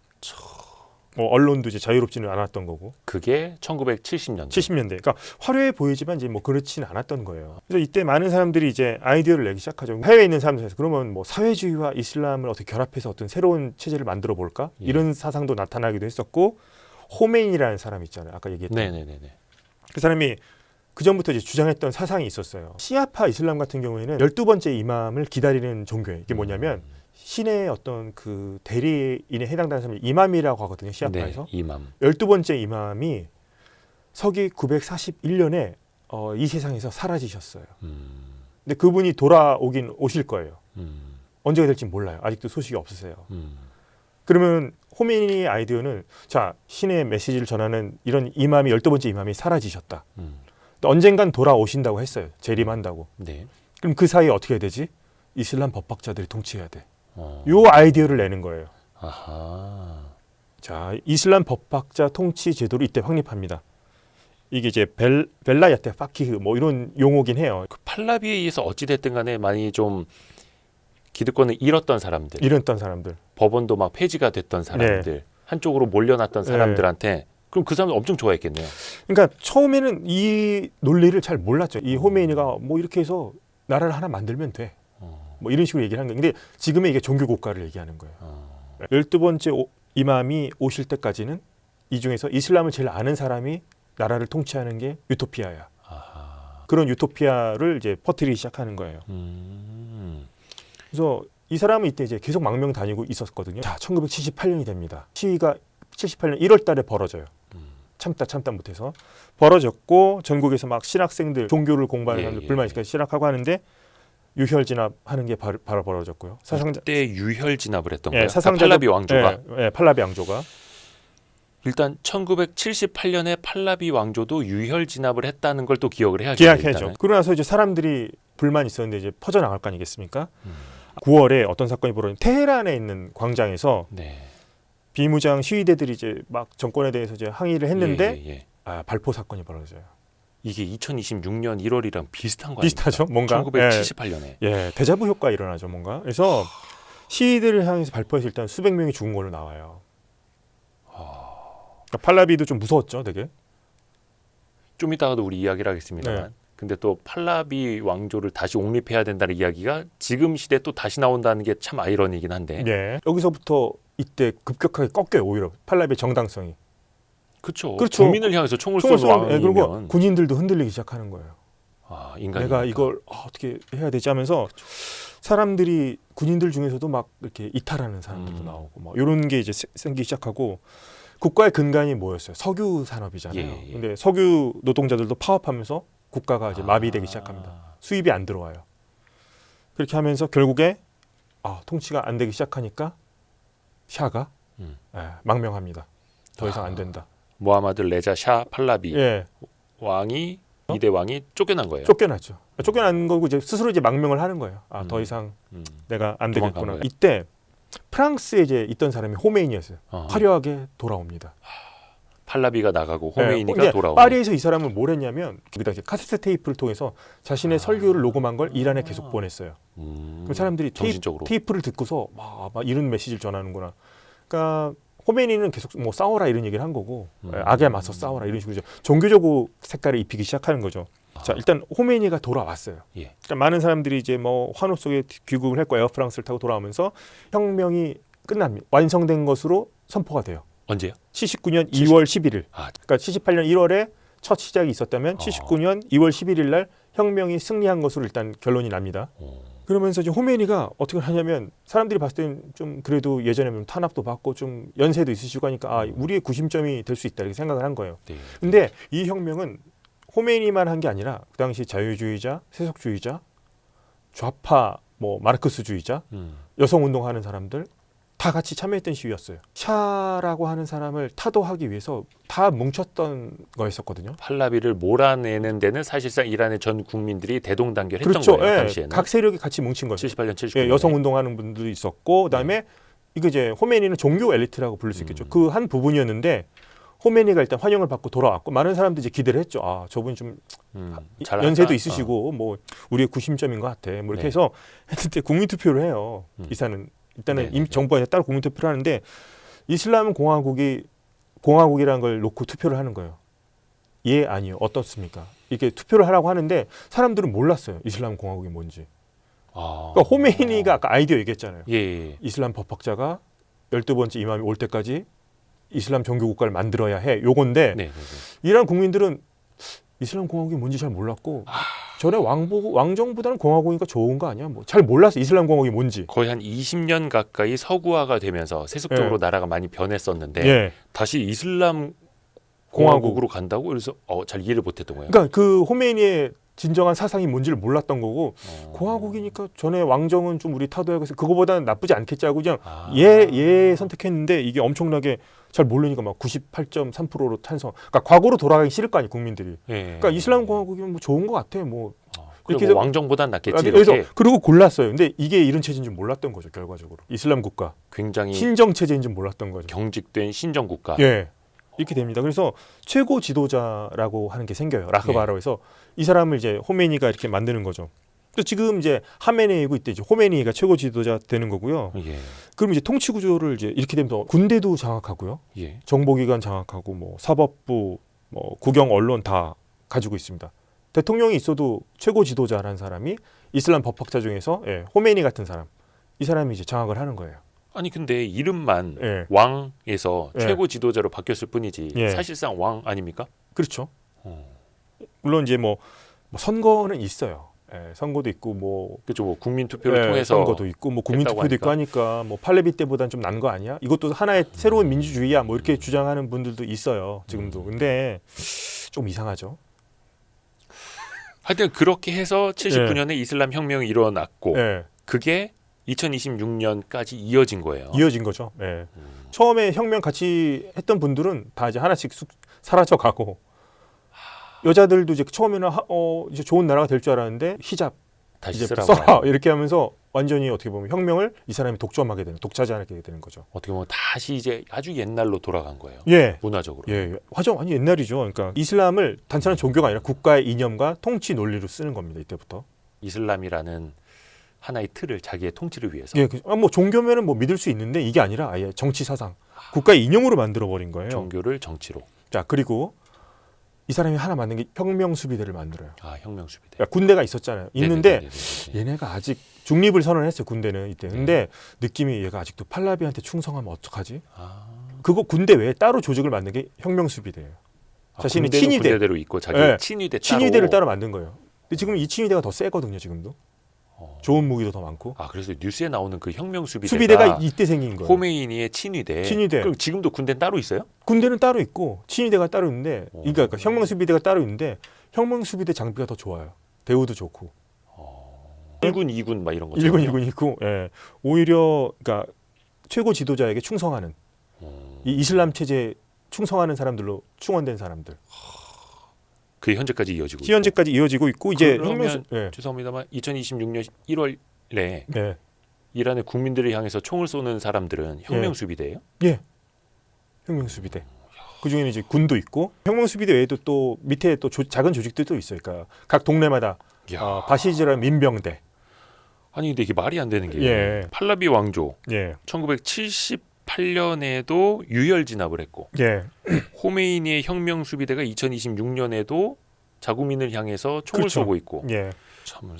뭐 언론도 이제 자유롭지는 않았던 거고. 그게 1970년대. 70년대. 그러니까 화려해 보이지만 이제 뭐 그렇지는 않았던 거예요. 그래서 이때 많은 사람들이 이제 아이디어를 내기 시작하죠. 해외에 있는 사람들에서 그러면 뭐 사회주의와 이슬람을 어떻게 결합해서 어떤 새로운 체제를 만들어 볼까? 이런 사상도 나타나기도 했었고 호메인이라는 사람이 있잖아요. 아까 얘기했던. 네네네. 그 사람이 그 전부터 이제 주장했던 사상이 있었어요. 시아파 이슬람 같은 경우에는 12번째 이맘을 기다리는 종교예요. 이게 뭐냐면 신의 어떤 그 대리인에 해당되는 사람이 이맘이라고 하거든요. 시아파에서. 네, 이맘. 12번째 이맘이 서기 941년에 이 세상에서 사라지셨어요. 근데 그분이 오실 거예요. 언제가 될지 몰라요. 아직도 소식이 없으세요. 그러면 호메인의 아이디어는 자 신의 메시지를 전하는 이런 이맘이 12번째 이맘이 사라지셨다. 언젠간 돌아오신다고 했어요. 재림한다고. 네. 그럼 그 사이에 어떻게 해야 되지? 이슬람 법학자들이 통치해야 돼. 요 아이디어를 내는 거예요. 아하. 자, 이슬람 법학자 통치 제도를 이때 확립합니다. 이게 이제 벨라야테 파키흐 뭐 이런 용어긴 해요. 그 팔라비에 의해서 어찌 됐든 간에 많이 좀 기득권을 잃었던 사람들, 이랬던 사람들. 법원도 막 폐지가 됐던 사람들, 한쪽으로 몰려났던 사람들한테 그럼 그 사람들 엄청 좋아했겠네요. 그러니까 처음에는 이 논리를 잘 몰랐죠. 이 호메이니가 뭐 이렇게 해서 나라를 하나 만들면 돼. 뭐 이런 식으로 얘기를 한 거예요. 근데 지금의 이게 종교 국가를 얘기하는 거예요. 12번째 이맘이 오실 때까지는 이 중에서 이슬람을 제일 아는 사람이 나라를 통치하는 게 유토피아야. 그런 유토피아를 이제 퍼뜨리기 시작하는 거예요. 그래서 이 사람은 이때 이제 계속 망명 다니고 있었거든요. 자, 1978년이 됩니다. 시위가 78년 1월 달에 벌어져요. 참다 못해서 벌어졌고 전국에서 막 신학생들 종교를 공부하는 사람들 불만이 있으니까 실학하고 하는데 유혈 진압하는 게 바로 벌어졌고요. 그때 유혈 진압을 했던 거예요. 사상자 팔라비 왕조가. 팔라비 왕조가 일단 1978년에 팔라비 왕조도 유혈 진압을 했다는 걸 또 기억을 해야죠. 기억해야죠. 그러고 나서 이제 사람들이 불만이 있었는데 이제 퍼져 나갈 거 아니겠습니까? 9월에 어떤 사건이 벌어진 테헤란에 있는 광장에서 비무장 시위대들이 이제 막 정권에 대해서 이제 항의를 했는데 발포 사건이 벌어져요. 이게 2026년 1월이랑 비슷한 거 아닙니까? 비슷하죠, 뭔가. 1978년에. 데자부 효과 일어나죠, 뭔가. 그래서 시위대를 향해서 발포해서 일단 수백 명이 죽은 걸로 나와요. 그러니까 팔라비도 좀 무서웠죠, 되게. 좀 이따가도 우리 이야기를 하겠습니다만 네. 근데 또 팔라비 왕조를 다시 옹립해야 된다는 이야기가 지금 시대에 또 다시 나온다는 게 참 아이러니긴 한데 네. 여기서부터 이때 급격하게 꺾여요. 오히려 팔라비의 정당성이. 그렇죠. 그렇죠. 국민을 향해서 총을 총을 쏜 쏘는, 그리고 왕이면 군인들도 흔들리기 시작하는 거예요. 인간이니까. 내가 이걸 어떻게 해야 되지 하면서 사람들이 군인들 중에서도 막 이렇게 이탈하는 사람들도 나오고 막 이런 게 이제 생기기 시작하고 국가의 근간이 뭐였어요? 석유 산업이잖아요. 예. 근데 석유 노동자들도 파업하면서 국가가 이제 마비되기 시작합니다. 수입이 안 들어와요. 그렇게 하면서 결국에 통치가 안 되기 시작하니까 샤가 망명합니다. 더 이상 안 된다. 모하마드 레자 샤 팔라비 예. 왕이 이대 왕이 쫓겨난 거예요. 쫓겨났죠. 쫓겨난 거고 이제 스스로 이제 망명을 하는 거예요. 더 이상 내가 안 도망간 되겠구나. 거예요. 이때 프랑스에 이제 있던 사람이 호메이니였어요. 화려하게 돌아옵니다. 팔라비가 나가고 호메이니가 이제 돌아오고. 파리에서 이 사람은 뭘 했냐면 거기다 이제 카세트 테이프를 통해서 자신의 설교를 녹음한 걸 이란에 계속 보냈어요. 그럼 사람들이 정신적으로. 테이프를 듣고서 막 이런 메시지를 전하는구나. 그러니까 호메니는 계속 뭐 싸워라 이런 얘기를 한 거고 악에 맞서 싸워라 이런 식으로 종교적 색깔을 입히기 시작하는 거죠. 자, 일단 호메니가 돌아왔어요. 예. 그러니까 많은 사람들이 이제 뭐 환호 속에 귀국을 했고 에어프랑스를 타고 돌아오면서 혁명이 끝납니다. 완성된 것으로 선포가 돼요. 언제요? 79년 2월 11일. 아. 그러니까 78년 1월에 첫 시작이 있었다면 79년 2월 11일 날 혁명이 승리한 것으로 일단 결론이 납니다. 그러면서 이제 호메니가 어떻게 하냐면 사람들이 봤을 때는 좀 그래도 예전에 탄압도 받고 좀 연세도 있으시고 하니까 우리의 구심점이 될 수 있다 이렇게 생각을 한 거예요. 네. 근데 이 혁명은 호메니만 한 게 아니라 그 당시 자유주의자, 세속주의자, 좌파, 뭐 마르크스주의자, 여성운동하는 사람들 다 같이 참여했던 시위였어요. 샤라고 하는 사람을 타도하기 위해서 다 뭉쳤던 거였었거든요. 팔라비를 몰아내는 데는 사실상 이란의 전 국민들이 대동단결했던 그렇죠. 거예요. 예, 당시에는. 각 세력이 같이 뭉친 거죠. 78년, 79년. 예, 여성운동하는 분들도 있었고 그다음에 이거 이제 호메니는 종교 엘리트라고 부를 수 있겠죠. 그 한 부분이었는데 호메니가 일단 환영을 받고 돌아왔고 많은 사람들이 이제 기대를 했죠. 저분이 좀 잘한다. 연세도 있으시고 뭐 우리의 구심점인 것 같아. 뭐 이렇게 네. 해서 했는데 국민투표를 해요. 이사는 일단은 네. 정부가 따로 국민투표를 하는데 이슬람 공화국이라는 걸 놓고 투표를 하는 거예요. 예, 아니요. 어떻습니까? 이렇게 투표를 하라고 하는데 사람들은 몰랐어요. 이슬람 공화국이 뭔지. 그러니까 호메이니가 아까 아이디어 얘기했잖아요. 예. 이슬람 법학자가 12번째 이맘이 올 때까지 이슬람 종교 국가를 만들어야 해. 요건데 네. 이란 국민들은 이슬람 공화국이 뭔지 잘 몰랐고 전에 왕정보다는 공화국이니까 좋은 거 아니야? 뭐 잘 몰랐어. 이슬람 공화국이 뭔지. 거의 한 20년 가까이 서구화가 되면서 세속적으로 나라가 많이 변했었는데 예. 다시 이슬람 공화국으로 간다고 그래서 잘 이해를 못했던 거예요. 그러니까 그 호메이니의 진정한 사상이 뭔지를 몰랐던 거고 공화국이니까 전에 왕정은 좀 우리 타도하고 해서 그거보다는 나쁘지 않겠지 하고 그냥 예 선택했는데 이게 엄청나게 잘 모르니까 막 98.3%로 탄성. 그러니까 과거로 돌아가기 싫을 거 아니에요 국민들이. 예. 그러니까 이슬람 공화국이면 뭐 좋은 것 같아. 뭐 이렇게 해서- 왕정보단 낫겠지. 그래서 이렇게 그리고 골랐어요. 근데 이게 이런 체제인 줄 몰랐던 거죠 결과적으로. 이슬람 국가 굉장히 신정 체제인 줄 몰랐던 거죠. 경직된 신정 국가. 예. 이렇게 됩니다. 그래서 최고 지도자라고 하는 게 생겨요. 라흐바라고 해서 이 사람을 이제 호메니가 이렇게 만드는 거죠. 또 지금 이제 하메네이고 이때 이제 호메니가 최고 지도자 되는 거고요. 예. 그럼 이제 통치 구조를 이제 이렇게 되면서 군대도 장악하고요. 예. 정보기관 장악하고 뭐 사법부, 뭐 국영 언론 다 가지고 있습니다. 대통령이 있어도 최고 지도자라는 사람이 이슬람 법학자 중에서 호메니 같은 사람, 이 사람이 이제 장악을 하는 거예요. 아니 근데 이름만 예. 왕에서 예. 최고 지도자로 바뀌었을 뿐이지 예. 사실상 왕 아닙니까? 그렇죠. 물론 이제 뭐 선거는 있어요. 선거도 있고 뭐 그렇죠. 뭐 국민 투표를 통해서 선거도 있고 뭐 국민 했다고 투표도 있고 하니까 뭐 팔레비 때보다는 좀 난 거 아니야? 이것도 하나의 새로운 민주주의야. 뭐 이렇게 주장하는 분들도 있어요. 지금도. 근데 좀 이상하죠. 하여튼 그렇게 해서 79년에 이슬람 혁명이 일어났고 예. 그게 2026년까지 이어진 거예요. 이어진 거죠. 예. 처음에 혁명 같이 했던 분들은 다 이제 하나씩 사라져 가고 여자들도 이제 처음에는 이제 좋은 나라가 될 줄 알았는데 히잡 다시 이제 쓰라고 써라 하는. 이렇게 하면서 완전히 어떻게 보면 혁명을 이 사람이 독점하게 되는, 독차지하게 되는 거죠. 어떻게 보면 다시 이제 아주 옛날로 돌아간 거예요. 예. 문화적으로. 예, 화정 아니 옛날이죠. 그러니까 이슬람을 단순한 종교가 아니라 국가의 이념과 통치 논리로 쓰는 겁니다. 이때부터. 이슬람이라는 하나의 틀을 자기의 통치를 위해서 예, 뭐 종교면은 뭐 믿을 수 있는데 이게 아니라 아예 정치 사상, 국가의 이념으로 만들어 버린 거예요. 종교를 정치로. 자, 그리고 이 사람이 하나 만든 게 혁명수비대를 만들어요. 아, 혁명수비대. 그러니까 군대가 있었잖아요. 있는데 네네네네네. 얘네가 아직 중립을 선언했어요. 군대는 이때. 근데 느낌이 얘가 아직도 팔라비한테 충성하면 어떡하지? 아, 그거 군대 외에 따로 조직을 만든 게 혁명수비대예요. 자신이 군대는 친위대. 군대대로 있고 자기 네. 친위대 친위대를 따로 만든 거예요. 근데 지금 이 친위대가 더 세거든요. 지금도. 좋은 무기도 더 많고. 아, 그래서 뉴스에 나오는 그 혁명수비대가 수비대가 이때 생긴 거예요. 호메이니의 친위대. 친위대. 그럼 지금도 군대는 따로 있어요? 군대는 따로 있고 친위대가 따로 있는데, 그러니까 혁명수비대가 따로 있는데 혁명수비대 장비가 더 좋아요. 대우도 좋고. 1군, 2군 막 이런 거죠. 1군, 2군 있고, 예. 오히려 그러니까 최고 지도자에게 충성하는 이 이슬람 체제에 충성하는 사람들로 충원된 사람들. 그게 현재까지 이어지고 있고. 현재까지 이어지고 있고 이제 그러면 예. 죄송합니다만 2026년 1월에 예. 이란의 국민들을 향해서 총을 쏘는 사람들은 혁명수비대예요? 예. 혁명수비대. 그 중에는 이제 군도 있고 혁명수비대 외에도 또 밑에 또 작은 조직들도 있어요. 그러니까 각 동네마다 야. 바시즈라는 민병대. 아니 근데 이게 말이 안 되는 게 예. 팔라비 왕조 예. 1978년에도 유혈 진압을 했고 예. 호메이니의 혁명수비대가 2026년에도 자국민을 향해서 총을 그렇죠. 쏘고 있고 예. 참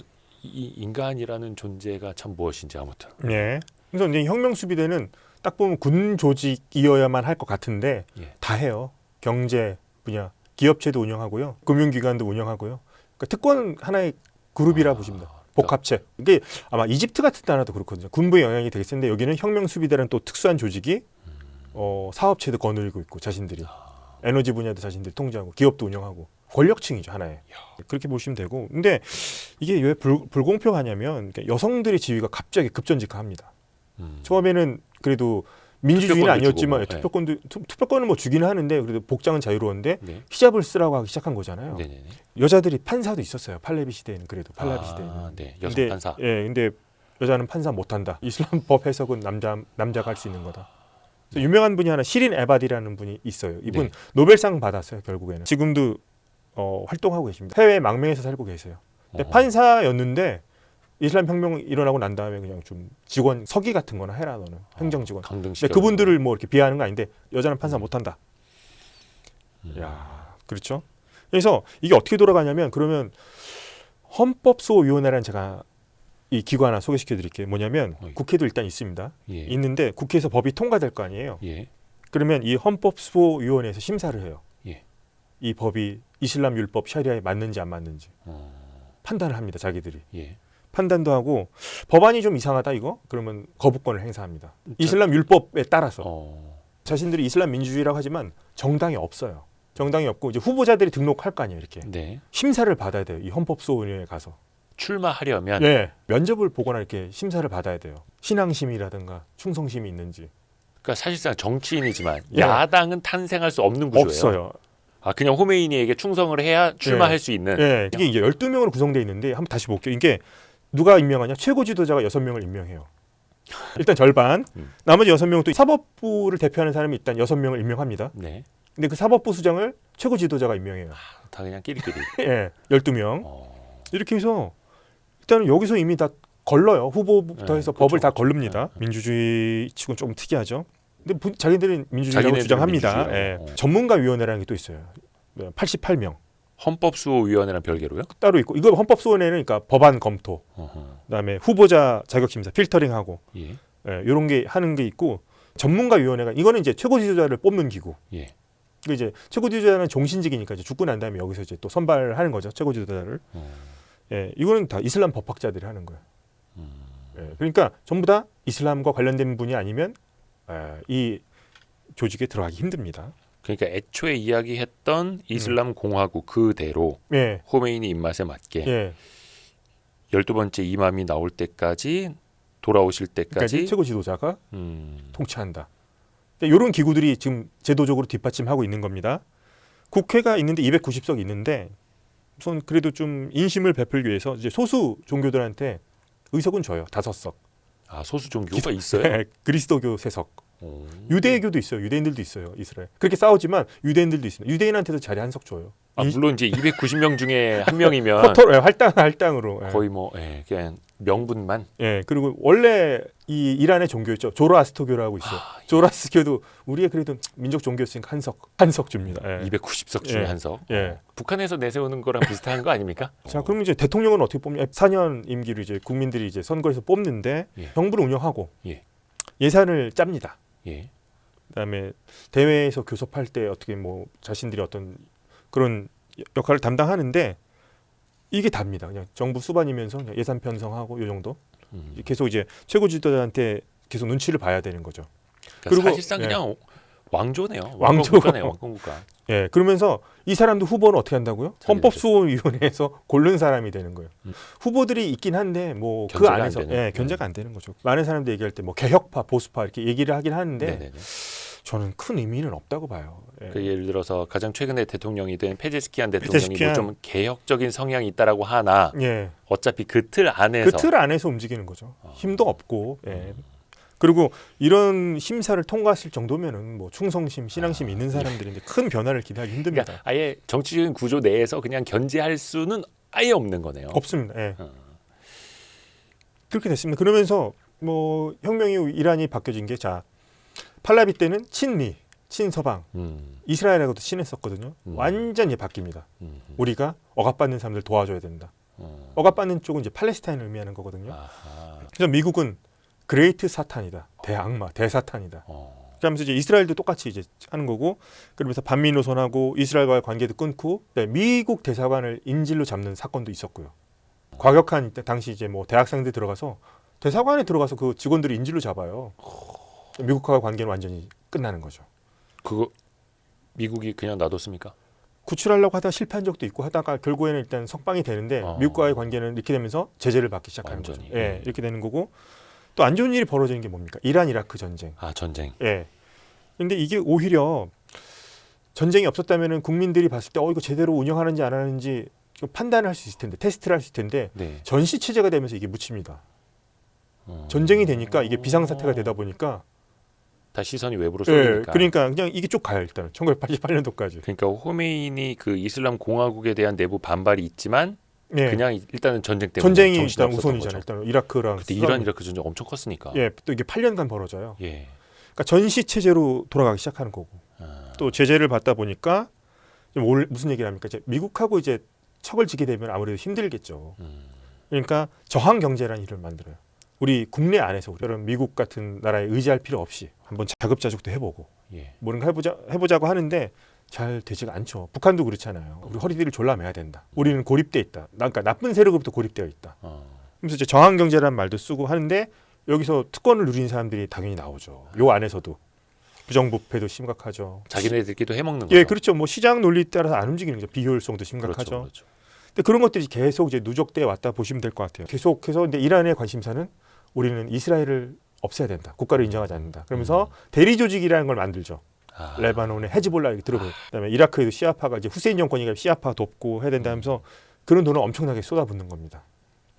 이 인간이라는 존재가 참 무엇인지 아무튼 예. 그래서 이제 혁명수비대는 딱 보면 군 조직이어야만 할 것 같은데 예. 다 해요. 경제 분야, 기업체도 운영하고요, 금융기관도 운영하고요. 그러니까 특권 하나의 그룹이라 보시면 돼요. 복합체. 이게 아마 이집트 같은 나라도 그렇거든요. 군부의 영향이 되게 센데 여기는 혁명수비대라는 또 특수한 조직이 사업체도 거느리고 있고 자신들이 에너지 분야도 자신들이 통제하고 기업도 운영하고 권력층이죠 하나에. 그렇게 보시면 되고. 근데 이게 왜 불공평하냐면 그러니까 여성들의 지위가 갑자기 급전직하합니다. 처음에는 그래도 민주주의는 투표권도 아니었지만 주고 뭐, 투표권을 뭐 주기는 하는데 그래도 복장은 자유로운데 네. 히잡을 쓰라고 하기 시작한 거잖아요. 네네네. 여자들이 판사도 있었어요. 팔레비 시대에는 그래도 팔라비 시대에는. 네. 여성 근데, 판사. 예, 근데 여자는 판사 못한다. 이슬람 법 해석은 남자가 할 수 있는 거다. 그래서 유명한 분이 하나 시린 에바디라는 분이 있어요. 이분 네. 노벨상 받았어요. 결국에는. 지금도 활동하고 계십니다. 해외 망명해서 살고 계세요. 근데 판사였는데 이슬람 혁명 일어나고 난 다음에 그냥 좀 직원 서기 같은 거나 해라 너는 행정직원. 강등시켜. 근데 그분들을 뭐 이렇게 비하하는 거 아닌데 여자는 판사 못한다. 야, 그렇죠. 그래서 이게 어떻게 돌아가냐면 그러면 헌법수호위원회라는 제가 이 기구 하나 소개시켜 드릴게요. 뭐냐면 국회도 일단 있습니다. 예. 있는데 국회에서 법이 통과될 거 아니에요. 예. 그러면 이 헌법수호위원회에서 심사를 해요. 예. 이 법이 이슬람 율법 샤리아에 맞는지 안 맞는지 판단을 합니다. 자기들이. 예. 판단도 하고 법안이 좀 이상하다 이거? 그러면 거부권을 행사합니다. 이슬람 율법에 따라서. 자신들이 이슬람 민주주의라고 하지만 정당이 없어요. 정당이 없고 이제 후보자들이 등록할 거 아니에요. 이렇게. 네. 심사를 받아야 돼요. 이 헌법수호위원회에 가서. 출마하려면 네. 면접을 보거나 이렇게 심사를 받아야 돼요. 신앙심이라든가 충성심이 있는지. 그러니까 사실상 정치인이지만 예. 야당은 탄생할 수 없는 구조예요. 없어요. 아, 그냥 호메이니에게 충성을 해야 출마할 수 있는. 예. 이게 12명으로 구성되어 있는데 한번 다시 볼게요. 이게 누가 임명하냐? 최고 지도자가 6명을 임명해요. 일단 절반. 나머지 6명은 또 사법부를 대표하는 사람이 일단 6명을 임명합니다. 네. 근데 그 사법부 수장을 최고 지도자가 임명해요. 다 그냥 끼리끼리. 예. 12명. 이렇게 해서 일단은 여기서 이미 다 걸러요. 후보부터 네, 해서 그렇죠, 법을 다 그렇죠. 걸릅니다. 민주주의 치고는 조금 특이하죠. 근데 자기들은 민주주의라고 자기네들은 주장합니다. 민주주의라고. 예. 전문가위원회라는 게 또 있어요. 88명 헌법수호위원회랑 별개로요? 따로 있고 이거 헌법소원회는 그러니까 법안 검토, 그다음에 후보자 자격심사 필터링하고 예. 이런 게 하는 게 있고 전문가위원회가 이거는 이제 최고 지도자를 뽑는 기구. 예. 그 이제 최고 지도자는 종신직이니까 이제 죽고 난 다음에 여기서 이제 또 선발하는 거죠. 최고 지도자를. 예, 이거는 다 이슬람 법학자들이 하는 거예요. 예, 그러니까 전부 다 이슬람과 관련된 분이 아니면 이 조직에 들어가기 힘듭니다. 그러니까 애초에 이야기했던 이슬람 공화국 그대로 예, 호메이니 입맛에 맞게 예. 12번째 이맘이 나올 때까지 돌아오실 때까지 까지 최고 지도자가 음, 통치한다. 이런 기구들이 지금 제도적으로 뒷받침하고 있는 겁니다. 국회가 있는데 290석이 있는데 우선 그래도 좀 인심을 베풀기 위해서 이제 소수 종교들한테 의석은 줘요. 5석. 아, 소수 종교가 있어요? 그리스도교 3석. 오. 유대교도 있어요. 유대인들도 있어요. 이스라엘. 그렇게 싸우지만 유대인들도 있습니다. 유대인한테도 자리 1석 줘요. 물론 이제 290명 중에 한 명이면 커터 할당으로 거의 뭐 그냥 명분만. 그리고 원래 이 이란의 종교였죠. 조로아스터교라고 있어요. 조로아스터교도 우리의 그래도 민족 종교였으니까 한석 줍니다. 290석 중에 한 석. 예. 북한에서 내세우는 거랑 비슷한 거 아닙니까? 자, 그럼 이제 대통령은 어떻게 뽑냐? 4년 임기로 이제 국민들이 이제 선거에서 뽑는데 정부를 운영하고 예산을 짭니다. 그다음에 대회에서 교섭할 때 어떻게 뭐 자신들이 어떤 그런 역할을 담당하는데 이게 답니다. 그냥 정부 수반이면서 그냥 예산 편성하고 요 정도. 계속 이제 최고 지도자한테 계속 눈치를 봐야 되는 거죠. 그러니까 그리고 사실상 그냥 왕조네요. 왕조. 왕국가네요. 왕국가. 그러면서 이 사람도 후보는 어떻게 한다고요? 자기네들. 헌법수호위원회에서 고른 사람이 되는 거예요. 후보들이 있긴 한데 뭐 그 견제가 안에서 안 되는. 견제가 안 되는 거죠. 많은 사람들 얘기할 때 뭐 개혁파, 보수파 이렇게 얘기를 하긴 하는데 네네네. 저는 큰 의미는 없다고 봐요. 그 예를 들어서 가장 최근에 대통령이 된 페제스키안 대통령이 뭐 좀 개혁적인 성향이 있다라고 하나 어차피 그 틀 안에서 움직이는 거죠. 힘도 없고. 그리고 이런 심사를 통과했을 정도면은 뭐 충성심, 신앙심 있는 사람들인데 큰 변화를 기대하기 힘듭니다. 그러니까 아예 정치적인 구조 내에서 그냥 견제할 수는 아예 없는 거네요. 없습니다. 그렇게 됐습니다. 그러면서 뭐 혁명이 이란이 바뀌어진 게 자 팔라비 때는 친미, 친서방, 이스라엘하고도 친했었거든요. 완전히 바뀝니다. 우리가 억압받는 사람들 도와줘야 된다. 억압받는 쪽은 이제 팔레스타인을 의미하는 거거든요. 그래서 미국은 그레이트 사탄이다, 대악마, 대사탄이다. 그러면서 이제 이스라엘도 똑같이 이제 하는 거고, 그러면서 반미 노선하고 이스라엘과의 관계도 끊고, 미국 대사관을 인질로 잡는 사건도 있었고요. 과격한 당시 이제 뭐 대학생들 들어가서 대사관에 들어가서 그 직원들이 인질로 잡아요. 미국과의 관계는 완전히 끝나는 거죠. 그거 미국이 그냥 놔뒀습니까? 구출하려고 하다가 실패한 적도 있고 하다가 결국에는 일단 석방이 되는데 미국과의 관계는 이렇게 되면서 제재를 받기 시작하는 거죠. 이렇게 되는 거고, 또 안 좋은 일이 벌어지는 게 뭡니까? 이란 이라크 전쟁. 전쟁. 근데 이게 오히려 전쟁이 없었다면은 국민들이 봤을 때 이거 제대로 운영하는지 안 하는지 좀 판단을 할 수 있을 텐데, 테스트를 할 수 있을 텐데 전시 체제가 되면서 이게 묻힙니다. 전쟁이 되니까 이게 비상사태가 되다 보니까 다 시선이 외부로 쏠리니까. 그러니까 그냥 이게 쭉 가요. 일단 1988년도까지. 그러니까 호메이니 그 이슬람 공화국에 대한 내부 반발이 있지만 그냥 일단은 전쟁 때문에 전쟁이 일단 우선이잖아요. 일단 이라크랑 그때 이란 이라크 전쟁 엄청 컸으니까. 또 이게 8년간 벌어져요. 그러니까 전시 체제로 돌아가기 시작하는 거고. 또 제재를 받다 보니까 무슨 얘기를 합니까? 이제 미국하고 이제 척을 지게 되면 아무래도 힘들겠죠. 그러니까 저항 경제라는 일을 만들어요. 우리 국내 안에서 우리 미국 같은 나라에 의지할 필요 없이 한번 자급자족도 해보고 뭔가 해보자고 하는데 잘 되지가 않죠. 북한도 그렇잖아요. 우리 허리띠를 졸라매야 된다. 우리는 고립돼 있다. 그러니까 나쁜 세력으로부터 고립되어 있다. 그래서 이제 저항 경제라는 말도 쓰고 하는데 여기서 특권을 누리는 사람들이 당연히 나오죠. 요 안에서도 부정부패도 심각하죠. 자기네들끼리도 해먹는 거죠. 그렇죠. 뭐 시장 논리에 따라서 안 움직이는 거죠. 비효율성도 심각하죠. 그렇죠. 근데 그런 것들이 계속 이제 누적돼 왔다 보시면 될 것 같아요. 계속해서 근데 이란의 관심사는 우리는 이스라엘을 없애야 된다. 국가를 인정하지 않는다. 그러면서 대리 조직이라는 걸 만들죠. 레바논의 헤즈볼라 이렇게 들어보요. 그다음에 이라크에도 시아파가 이제 후세인 정권이 시아파 돕고 해야 된다면서 그런 돈을 엄청나게 쏟아붓는 겁니다.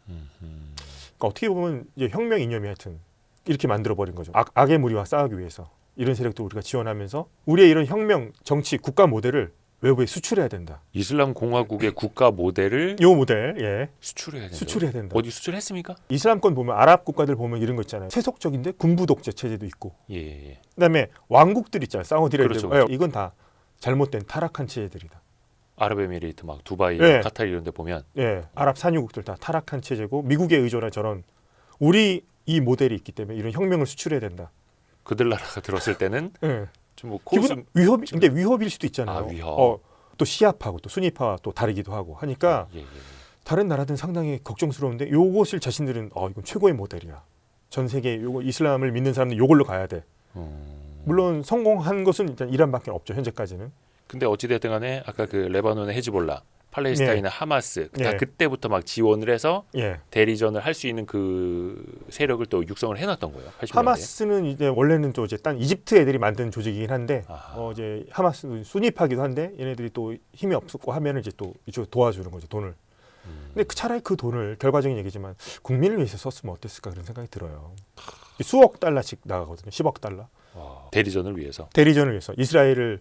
그러니까 어떻게 보면 이제 혁명 이념이 하여튼 이렇게 만들어 버린 거죠. 악의 무리와 싸우기 위해서 이런 세력도 우리가 지원하면서 우리의 이런 혁명, 정치, 국가 모델을 외부에 수출해야 된다. 이슬람 공화국의 국가 모델을 요 모델 수출해야 된다. 어디 수출했습니까? 이슬람권 보면 아랍 국가들 보면 이런 거 있잖아요. 세속적인데 군부 독재 체제도 있고. 그다음에 왕국들 있잖아요. 사우디아라비아. 그렇죠. 이건 다 잘못된 타락한 체제들이다. 아랍에미레이트 막 두바이, 카타르 이런 데 보면 아랍 산유국들 다 타락한 체제고 미국에 의존한 저런 우리 이 모델이 있기 때문에 이런 혁명을 수출해야 된다. 그들 나라가 들었을 때는 좀 뭐 근데 위협일 수도 있잖아요. 위협. 또 시아파고 또 순위파와 또 다르기도 하고 하니까 다른 나라들은 상당히 걱정스러운데 요것을 자신들은 이건 최고의 모델이야. 전 세계 요거 이슬람을 믿는 사람들 요걸로 가야 돼. 물론 성공한 것은 일단 이란밖에 없죠. 현재까지는. 근데 어찌됐든 간에 아까 그 레바논의 헤즈볼라, 팔레스타인의 하마스 다 그때부터 막 지원을 해서 대리전을 할 수 있는 그 세력을 또 육성을 해놨던 거예요. 80년대. 하마스는 이제 원래는 또 이제 딴 이집트 애들이 만든 조직이긴 한데 이제 하마스는 순위파기도 한데 얘네들이 또 힘이 없었고 하면은 이제 또 이쪽 도와주는 거죠, 돈을. 근데 차라리 그 돈을 결과적인 얘기지만 국민을 위해서 썼으면 어땠을까 그런 생각이 들어요. 수억 달러씩 나가거든요. 10억 달러. 대리전을 위해서. 대리전을 위해서 이스라엘을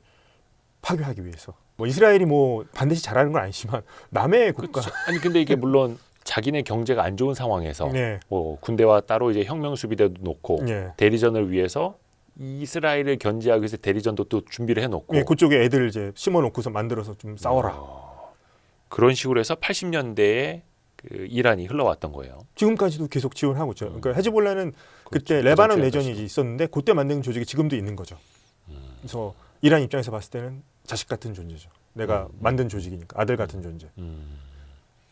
파괴하기 위해서. 뭐 이스라엘이 뭐 반드시 잘하는 건 아니지만 남의 국가. 그렇죠. 아니 근데 이게 물론 자기네 경제가 안 좋은 상황에서 네. 뭐 군대와 따로 이제 혁명 수비대도 놓고 네. 대리전을 위해서 이스라엘을 견제하기 위해서 대리전도 또 준비를 해놓고 네, 그쪽에 애들 이제 심어놓고서 만들어서 좀 싸워라. 그런 식으로 해서 80년대에 그 이란이 흘러왔던 거예요. 지금까지도 계속 지원하고 있죠. 그러니까 헤즈볼라는 그때 그렇죠. 레바논 그렇죠. 내전이 있었는데 그때 만든 조직이 지금도 있는 거죠. 그래서 이란 입장에서 봤을 때는 자식 같은 존재죠. 내가 만든 조직이니까 아들 같은 존재.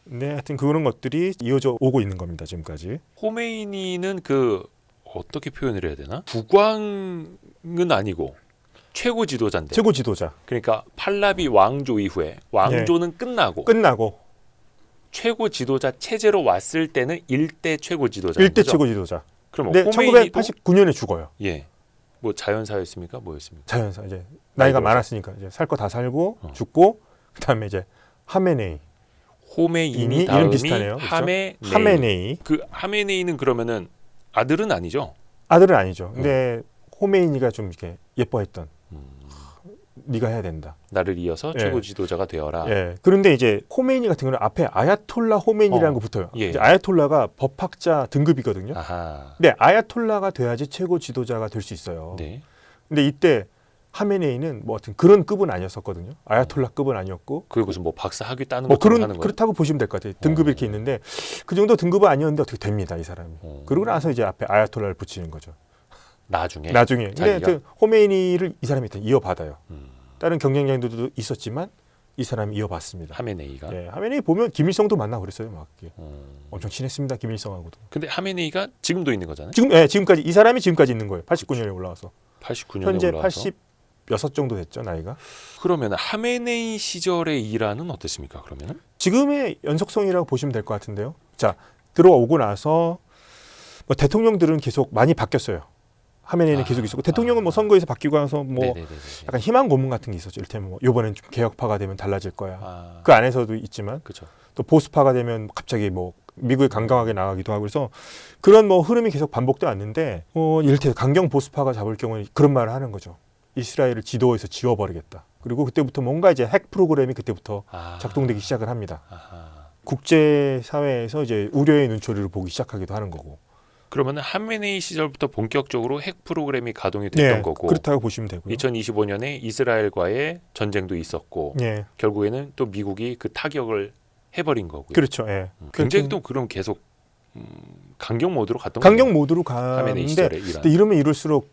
네, 하여튼 그런 것들이 이어져 오고 있는 겁니다. 지금까지. 호메이니는 그 어떻게 표현을 해야 되나? 국왕은 아니고 최고 지도자인데. 최고 지도자. 그러니까 팔라비 왕조 이후에 왕조는 끝나고 최고 지도자 체제로 왔을 때는 일대 최고 지도자. 일대 최고 지도자. 그럼 네, 호메이니도 1989년에 죽어요. 예. 뭐 자연사였습니까? 뭐였습니까? 자연사 이제 나이가 많았으니까 이제 살 거 다 살고 죽고 그다음에 이제 하메네이. 호메이니 이름 다음이 비슷하네요. 그렇죠? 하메네이. 그 하메네이는 그러면은 아들은 아니죠? 아들은 아니죠. 근데 호메이니가 좀 이렇게 예뻐했던. 네가 해야 된다. 나를 이어서 최고 지도자가 되어라. 예. 그런데 이제 호메이니 같은 경우는 앞에 아야톨라 호메이니라는 거 붙어요. 예. 이제 아야톨라가 법학자 등급이거든요. 아하. 근데 아야톨라가 돼야지 최고 지도자가 될 수 있어요. 네. 근데 이때 하메네이는 뭐 하여튼 그런 급은 아니었었거든요. 아야톨라급은 아니었고. 그게 무슨 뭐 박사 학위 따는 뭐 것처럼 그런 하는 거예요? 그렇다고 보시면 될 것 같아요. 등급이 이렇게 있는데 그 정도 등급은 아니었는데 어떻게 됩니다, 이 사람이. 그러고 나서 이제 앞에 아야톨라를 붙이는 거죠. 나중에. 근데 자기가? 하여튼 호메이니를 이 사람이 일단 이어받아요. 다른 경쟁자들도 있었지만 이 사람이 이어받습니다. 하메네이가. 예, 하메네이 보면 김일성도 만나고 그랬어요, 막 엄청 친했습니다, 김일성하고도. 근데 하메네이가 지금도 있는 거잖아요. 지금까지 이 사람이 지금까지 있는 거예요. 89년에 올라와서 89년에 현재 올라와서. 86 정도 됐죠, 나이가. 그러면 하메네이 시절의 이란은 어땠습니까? 그러면은 지금의 연속성이라고 보시면 될 것 같은데요. 자, 들어오고 나서 뭐 대통령들은 계속 많이 바뀌었어요. 하메네이는 계속 있었고 대통령은 뭐 선거에서 바뀌고 나서 뭐 네네네네. 약간 희망 고문 같은 게 있었죠. 이를테면 뭐 이번엔 좀 개혁파가 되면 달라질 거야. 아, 그 안에서도 있지만 그렇죠. 또 보수파가 되면 갑자기 뭐 미국에 강경하게 나가기도 하고 그래서 그런 뭐 흐름이 계속 반복돼 왔는데 이를테면 강경 보수파가 잡을 경우는 그런 말을 하는 거죠. 이스라엘을 지도에서 지워버리겠다. 그리고 그때부터 뭔가 이제 핵 프로그램이 그때부터 작동되기 시작을 합니다. 국제 사회에서 이제 우려의 눈초리를 보기 시작하기도 하는 거고. 그러면 하메네이 시절부터 본격적으로 핵 프로그램이 가동이 됐던 거고. 그렇다고 보시면 되고요. 2025년에 이스라엘과의 전쟁도 있었고 예. 결국에는 또 미국이 그 타격을 해버린 거고요. 그렇죠. 예. 굉장히 또 그럼 계속 강경 모드로 갔던 강경 거예요. 모드로 하메네이 가는데 시절에 이란. 근데 이러면 이럴수록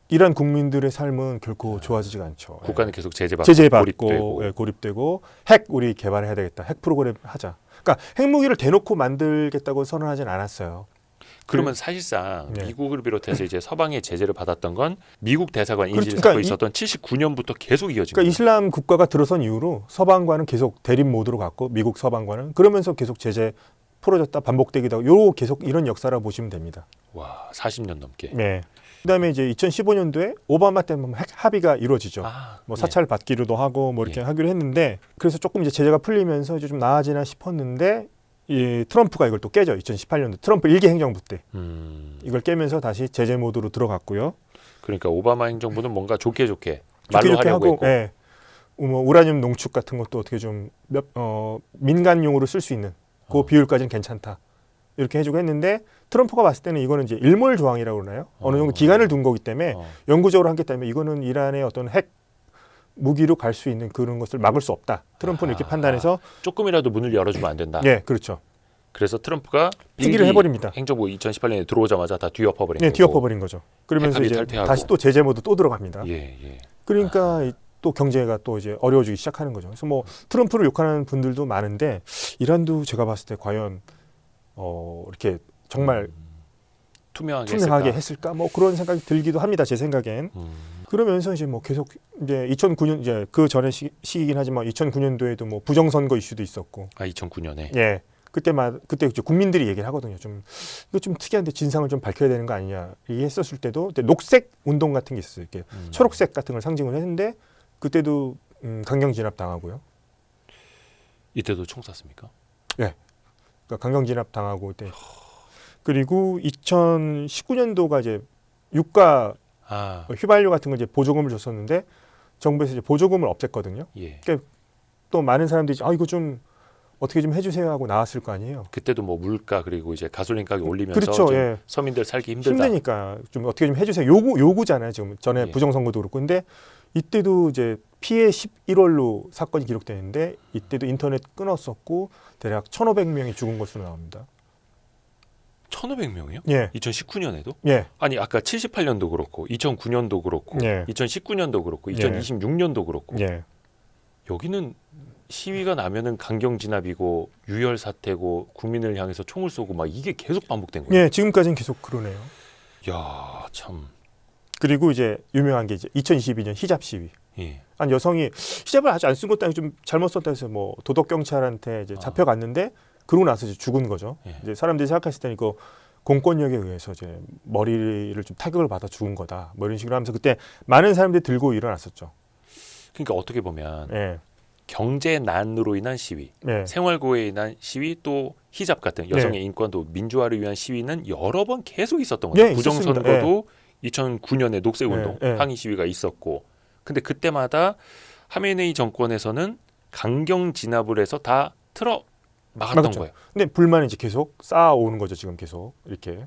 이란 국민들의 삶은 결코 좋아지지가 않죠. 국가는 예. 계속 제재받고 제재받고 고립되고. 고립되고 핵 우리 개발해야 되겠다. 핵 프로그램 하자. 그러니까 핵무기를 대놓고 만들겠다고 선언하진 않았어요. 그러면 사실상 네. 미국을 비롯해서 이제 서방의 제재를 받았던 건 미국 대사관 인질 그러니까 사건이 있었던 79년부터 계속 이어진 그러니까 거예요. 이슬람 국가가 들어선 이후로 서방과는 계속 대립 모드로 갔고 미국 서방과는 그러면서 계속 제재 풀어졌다 반복되기도 하고 요 계속 이런 역사라고 보시면 됩니다. 와, 40년 넘게. 네. 그다음에 이제 2015년도에 오바마 때문에 핵 합의가 이루어지죠. 뭐 사찰 받기로도 하고 뭐 이렇게 하기로 했는데 그래서 조금 이제 제재가 풀리면서 이제 좀 나아지나 싶었는데 이 트럼프가 이걸 또 깨죠. 2018년도 트럼프 1기 행정부 때 이걸 깨면서 다시 제재 모드로 들어갔고요. 그러니까 오바마 행정부는 뭔가 좋게 말로 좋게 하려고 하고, 했고. 예. 뭐 우라늄 농축 같은 것도 어떻게 좀 민간용으로 쓸 수 있는 그 비율까지는 괜찮다. 이렇게 해주고 했는데 트럼프가 봤을 때는 이거는 이제 일몰 조항이라고 그러나요? 어느 정도 기간을 둔 거기 때문에 영구적으로 하기 때문에 이거는 이란의 어떤 핵 무기로 갈 수 있는 그런 것을 막을 수 없다. 트럼프는 이렇게 판단해서 조금이라도 문을 열어주면 안 된다. 예, 그렇죠. 그래서 트럼프가 폐기를 해버립니다. 행정부 2018년에 들어오자마자 다 뒤엎어버린 네, 거고. 뒤엎어버린 거죠. 그러면서 핵합의 이제 탈퇴하고. 다시 또 제재 모드 또 들어갑니다. 예. 그러니까 또 경제가 또 이제 어려워지기 시작하는 거죠. 그래서 뭐 트럼프를 욕하는 분들도 많은데 이란도 제가 봤을 때 과연 이렇게 정말 투명하게 했을까? 뭐 그런 생각이 들기도 합니다. 제 생각엔. 그러면서 이제 뭐 계속 이제 2009년 이제 그 전에 시기긴 하지만 2009년도에도 뭐 부정선거 이슈도 있었고. 2009년에. 예. 그때 이제 국민들이 얘기를 하거든요. 이거 좀 특이한데 진상을 좀 밝혀야 되는 거 아니냐. 얘기했었을 때도 녹색 운동 같은 게 있었어요. 이렇게 초록색 같은 걸 상징을 했는데 그때도 강경 진압 당하고요. 이때도 총 쐈습니까? 예. 그러니까 강경 진압 당하고 이때 그리고 2019년도가 이제 유가 휘발유 같은 거 이제 보조금을 줬었는데 정부에서 이제 보조금을 없앴거든요. 예. 또 많은 사람들이 이거 좀 어떻게 좀 해주세요 하고 나왔을 거 아니에요. 그때도 뭐 물가 그리고 이제 가솔린 가격 올리면서 그렇죠. 좀 예. 서민들 살기 힘들다. 힘드니까 좀 어떻게 좀 해주세요. 요구잖아요. 지금 전에 예. 부정선거도 그렇고. 근데 이때도 이제 피해 11월로 사건이 기록되는데 이때도 인터넷 끊었었고 대략 1,500명이 죽은 것으로 나옵니다. 1,500명이요? 예. 2019년에도? 예. 아니 아까 78년도 그렇고 2009년도 그렇고 예. 2019년도 그렇고 예. 2026년도 그렇고 예. 여기는 시위가 나면은 강경 진압이고 유혈 사태고 국민을 향해서 총을 쏘고 막 이게 계속 반복된 거예요. 예. 지금까지는 계속 그러네요. 야, 참. 그리고 이제 유명한 게 이제 2022년 히잡 시위. 예. 한 여성이 히잡을 아직 안 쓴 것도 아니고 좀 잘못 썼다 해서 뭐 도덕 경찰한테 이제 잡혀갔는데 그러고 나서 이제 죽은 거죠. 예. 이제 사람들이 생각했을 때는 이거 공권력에 의해서 이제 머리를 좀 타격을 받아 죽은 거다. 뭐 이런 식으로 하면서 그때 많은 사람들이 들고 일어났었죠. 그러니까 어떻게 보면 예. 경제난으로 인한 시위, 예. 생활고에 인한 시위, 또 히잡 같은 여성의 인권도 민주화를 위한 시위는 여러 번 계속 있었던 거죠. 예, 부정선거도 2009년에 녹색운동 예, 예. 항의 시위가 있었고, 근데 그때마다 하메네이 정권에서는 강경 진압을 해서 다 틀어 막았던 막았죠. 거예요. 근데 불만이 이제 계속 쌓아오는 거죠. 지금 계속 이렇게.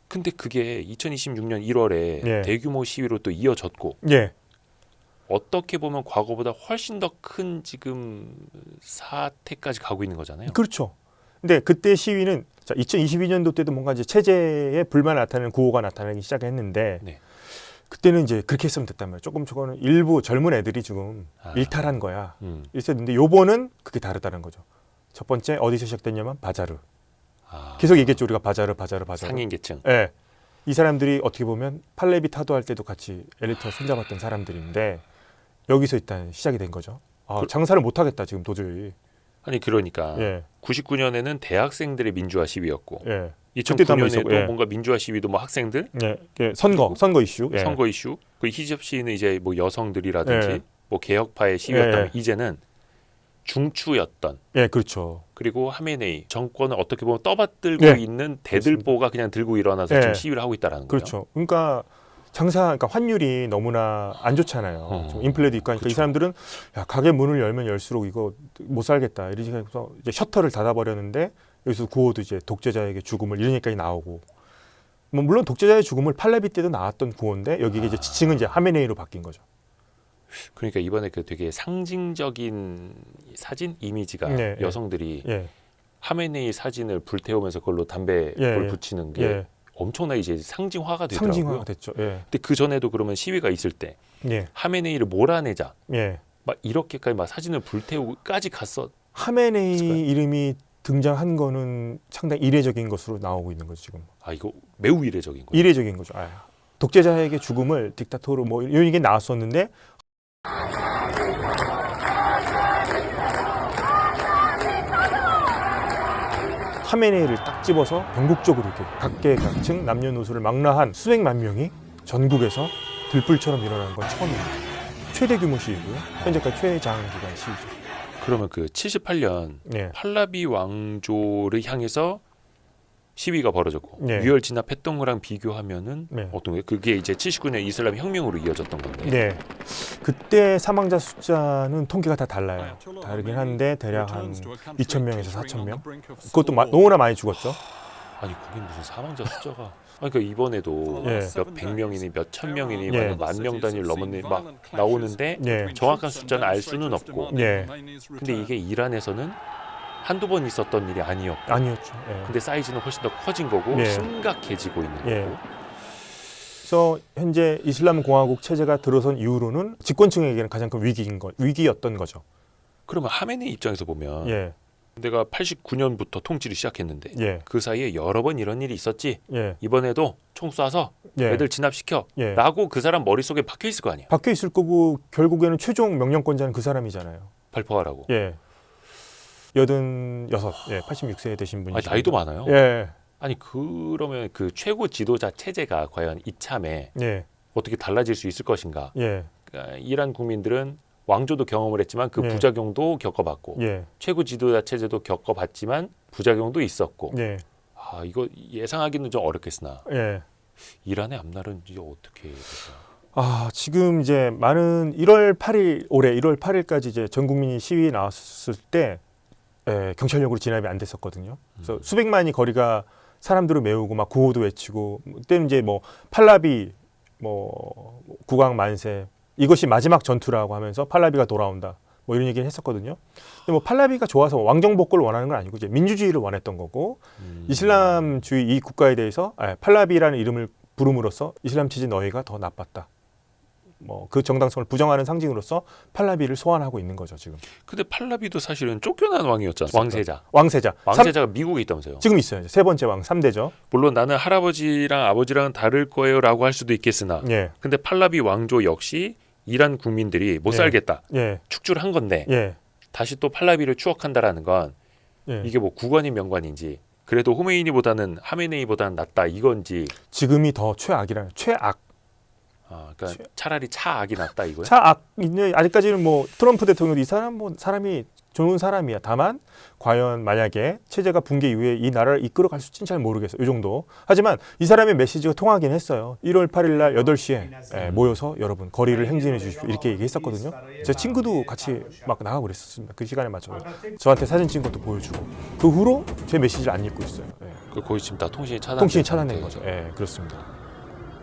근데 그게 2026년 1월에 예. 대규모 시위로 또 이어졌고, 예. 어떻게 보면 과거보다 훨씬 더 큰 지금 사태까지 가고 있는 거잖아요. 그렇죠. 근데 그때 시위는 자, 2022년도 때도 뭔가 이제 체제에 불만 나타내는 구호가 나타나기 시작했는데 네. 그때는 이제 그렇게 했으면 됐단 말이에요. 조금 저거는 일부 젊은 애들이 지금 일탈한 거야. 있었는데 요번은 그게 다르다는 거죠. 첫 번째 어디서 시작됐냐면 바자르. 계속 얘기했죠. 우리가 바자르. 상인계층. 예. 이 사람들이 어떻게 보면 팔레비 타도할 때도 같이 엘리트와 손잡았던 사람들인데 여기서 일단 시작이 된 거죠. 장사를 못 하겠다 지금 도저히. 아니 그러니까 예. 99년에는 대학생들의 민주화 시위였고, 예. 2009년에도 예. 뭔가 민주화 시위도 뭐 학생들 예. 예. 선거 이슈. 예. 선거 이슈, 그 히잡 시위는 이제 뭐 여성들이라든지 예. 뭐 개혁파의 시위였다면 예. 이제는 중추였던, 예, 그렇죠. 그리고 하메네이 정권을 어떻게 보면 떠받들고 예. 있는 대들보가 그냥 들고 일어나서 예. 지금 시위를 하고 있다라는 거예요. 그렇죠. 그러니까 그러니까 환율이 너무나 안 좋잖아요. 지금 인플레도 있고 하니까 이 그렇죠. 사람들은 야, 가게 문을 열면 열수록 이거 못 살겠다. 이러면서 이제 셔터를 닫아버렸는데 여기서 구호도 이제 독재자에게 죽음을 이런 얘기까지 나오고 뭐 물론 독재자의 죽음을 팔레비 때도 나왔던 구호인데 여기에 이제 지칭은 이제 하메네이로 바뀐 거죠. 그러니까 이번에 그 되게 상징적인 사진 이미지가 예, 여성들이 예. 하메네이 사진을 불태우면서 그걸로 담배를 예, 예. 붙이는 게 예. 엄청나게 이제 상징화가 되더라고요. 상징화가 됐죠. 예. 근데 그 전에도 그러면 시위가 있을 때 예. 하메네이를 몰아내자, 예. 막 이렇게까지 막 사진을 불태우고까지 갔어. 하메네이 있을까요? 이름이 등장한 거는 상당히 이례적인 것으로 나오고 있는 거죠, 지금. 아 이거 매우 이례적인 거예요. 이례적인 거죠. 독재자에게 죽음을 딕타토르 뭐 이런 게 나왔었는데 하메네이를 딱 집어서 전국적으로 이렇게 각계각층 남녀노소를 망라한 수백만 명이 전국에서 들불처럼 일어난 건 처음입니다. 최대 규모 시위고요. 현재까지 최장기간 시위죠. 그러면 그 78년 예. 팔라비 왕조를 향해서 시위가 벌어졌고 네. 유혈 진압했던 거랑 비교하면은 네. 어떤 거예요? 그게 이제 79년 이슬람 혁명으로 이어졌던 건데. 네. 그때 사망자 숫자는 통계가 다 달라요. 다르긴 한데 대략 한 2,000명에서 4,000명. 그것도 너무나 많이 죽었죠. 아니 거긴 무슨 사망자 숫자가. 아니 그러니까 이번에도 예. 몇 백 명이니 몇 천 명이니 예. 만 명 단위를 넘었니 막 나오는데 예. 정확한 숫자는 알 수는 없고. 예. 근데 이게 이란에서는 한두 번 있었던 일이 아니었고. 아니었죠. 예. 근데 사이즈는 훨씬 더 커진 거고 예. 심각해지고 있는 거고. 예. 그래서 현재 이슬람 공화국 체제가 들어선 이후로는 집권층에게는 가장 큰 위기였던 거죠. 그러면 하메네이 입장에서 보면 예. 내가 89년부터 통치를 시작했는데 예. 그 사이에 여러 번 이런 일이 있었지. 예. 이번에도 총 쏴서 예. 애들 진압시켜 예. 라고 그 사람 머릿속에 박혀 있을 거 아니야. 박혀 있을 거고 결국에는 최종 명령권자는 그 사람이잖아요. 발포하라고. 예. 86, 예, 86세 되신 분이. 아니, 나이도 많아요. 예. 아니 그러면 그 최고 지도자 체제가 과연 이참에 예. 어떻게 달라질 수 있을 것인가. 예. 그러니까 이란 국민들은 왕조도 경험을 했지만 그 예. 부작용도 겪어봤고 예. 최고 지도자 체제도 겪어봤지만 부작용도 있었고 예. 이거 예상하기는 좀 어렵겠으나 예. 이란의 앞날은 이제 어떻게 될까요? 지금 이제 많은 1월 8일 올해 1월 8일까지 이제 전 국민이 시위 나왔을 때 경찰력으로 진압이 안 됐었거든요. 그래서 수백만이 거리가 사람들을 메우고 막 구호도 외치고 그때는 이제 뭐 팔라비 뭐 국왕 만세 이것이 마지막 전투라고 하면서 팔라비가 돌아온다 뭐 이런 얘기를 했었거든요. 근데 뭐 팔라비가 좋아서 왕정 복구를 원하는 건 아니고 이제 민주주의를 원했던 거고 이슬람주의 이 국가에 대해서 팔라비라는 이름을 부름으로써 이슬람 체제 너희가 더 나빴다. 뭐 그 정당성을 부정하는 상징으로서 팔라비를 소환하고 있는 거죠 지금. 근데 팔라비도 사실은 쫓겨난 왕이었잖아요. 왕세자. 왕세자가 미국에 있다면서요. 지금 있어요. 세 번째 왕 3대죠. 물론 나는 할아버지랑 아버지랑은 다를 거예요라고 할 수도 있겠으나 예. 근데 팔라비 왕조 역시 이란 국민들이 못 예. 살겠다. 예. 축주를 한 건데 예. 다시 또 팔라비를 추억한다라는 건 예. 이게 뭐 국왕이 명관인지 그래도 하메네이보다는 낫다 이건지 지금이 더 최악이라는 최악. 그러니까 차라리 차악이 낫다 이거예요? 차악 아직까지는 뭐 트럼프 대통령도 이 사람 뭐 사람이 좋은 사람이야. 다만 과연 만약에 체제가 붕괴 이후에 이 나라를 이끌어갈 수 있을지는 잘 모르겠어요. 이 정도. 하지만 이 사람의 메시지가 통하긴 했어요. 1월 8일 날 8시에 모여서 여러분 거리를 행진해 주십시오. 이렇게 얘기했었거든요. 제 친구도 같이 막 나가고 그랬었습니다. 그 시간에 맞춰서 저한테 사진 찍은 것도 보여주고 그 후로 제 메시지를 안 읽고 있어요. 거의 지금 다 통신이 차단된 거죠. 그렇습니다.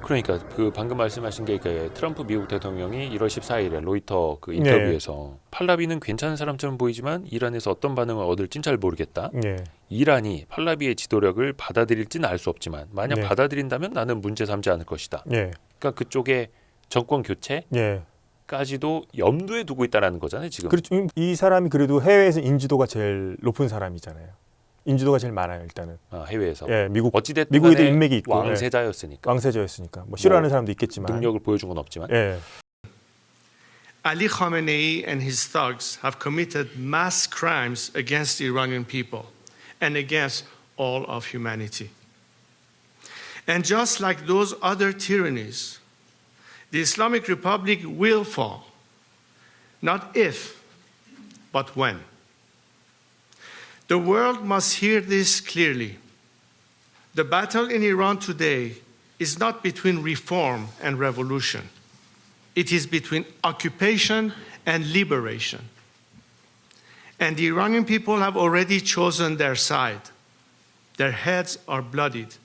그러니까 그 방금 말씀하신 게 그 트럼프 미국 대통령이 1월 14일에 로이터 그 인터뷰에서 팔라비는 괜찮은 사람처럼 보이지만 이란에서 어떤 반응을 얻을진 잘 모르겠다. 이란이 팔라비의 지도력을 받아들일지는 알 수 없지만 만약 받아들인다면 나는 문제 삼지 않을 것이다. 그러니까 그쪽에 정권 교체까지도 염두에 두고 있다라는 거잖아요. 지금. 그렇죠. 이 사람이 그래도 해외에서 인지도가 제일 높은 사람이잖아요. 인지도가 제일 많아요 일단은. 해외에서. 미국. 어찌됐든 미국에도 인맥이 있고. 왕세자였으니까. 뭐 싫어하는 사람도 있겠지만. 능력을 보여준 건 없지만. Ali Khamenei and his thugs have committed mass crimes against the Iranian people and against all of humanity. And just like those other tyrannies, the Islamic Republic will fall, not if, but when. The world must hear this clearly. The battle in Iran today is not between reform and revolution. It is between occupation and liberation. And the Iranian people have already chosen their side. Their heads are bloodied,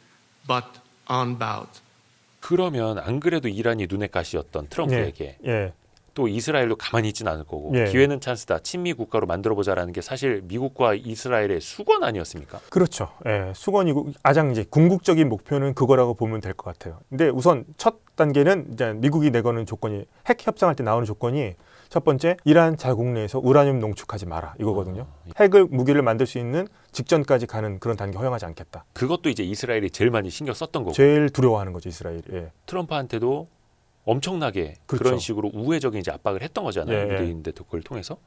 but unbowed. 그러면 안 그래도 이란이 눈의 가시였던 트럼프에게 또 이스라엘도 가만히 있지는 않을 거고 기회는 찬스다. 친미 국가로 만들어보자라는 게 사실 미국과 이스라엘의 수건 아니었습니까? 그렇죠. 수건이고 가장 이제 궁극적인 목표는 그거라고 보면 될 것 같아요. 근데 우선 첫 단계는 이제 미국이 내거는 조건이 핵 협상할 때 나오는 조건이 첫 번째 이란 자국 내에서 우라늄 농축하지 마라 이거거든요. 핵을 무기를 만들 수 있는 직전까지 가는 그런 단계 허용하지 않겠다. 그것도 이제 이스라엘이 제일 많이 신경 썼던 거고. 제일 두려워하는 거죠 이스라엘이. 트럼프한테도 엄청나게 그런 식으로 우회적인 이제 압박을 했던 거잖아요. 유대인들 그걸 통해서.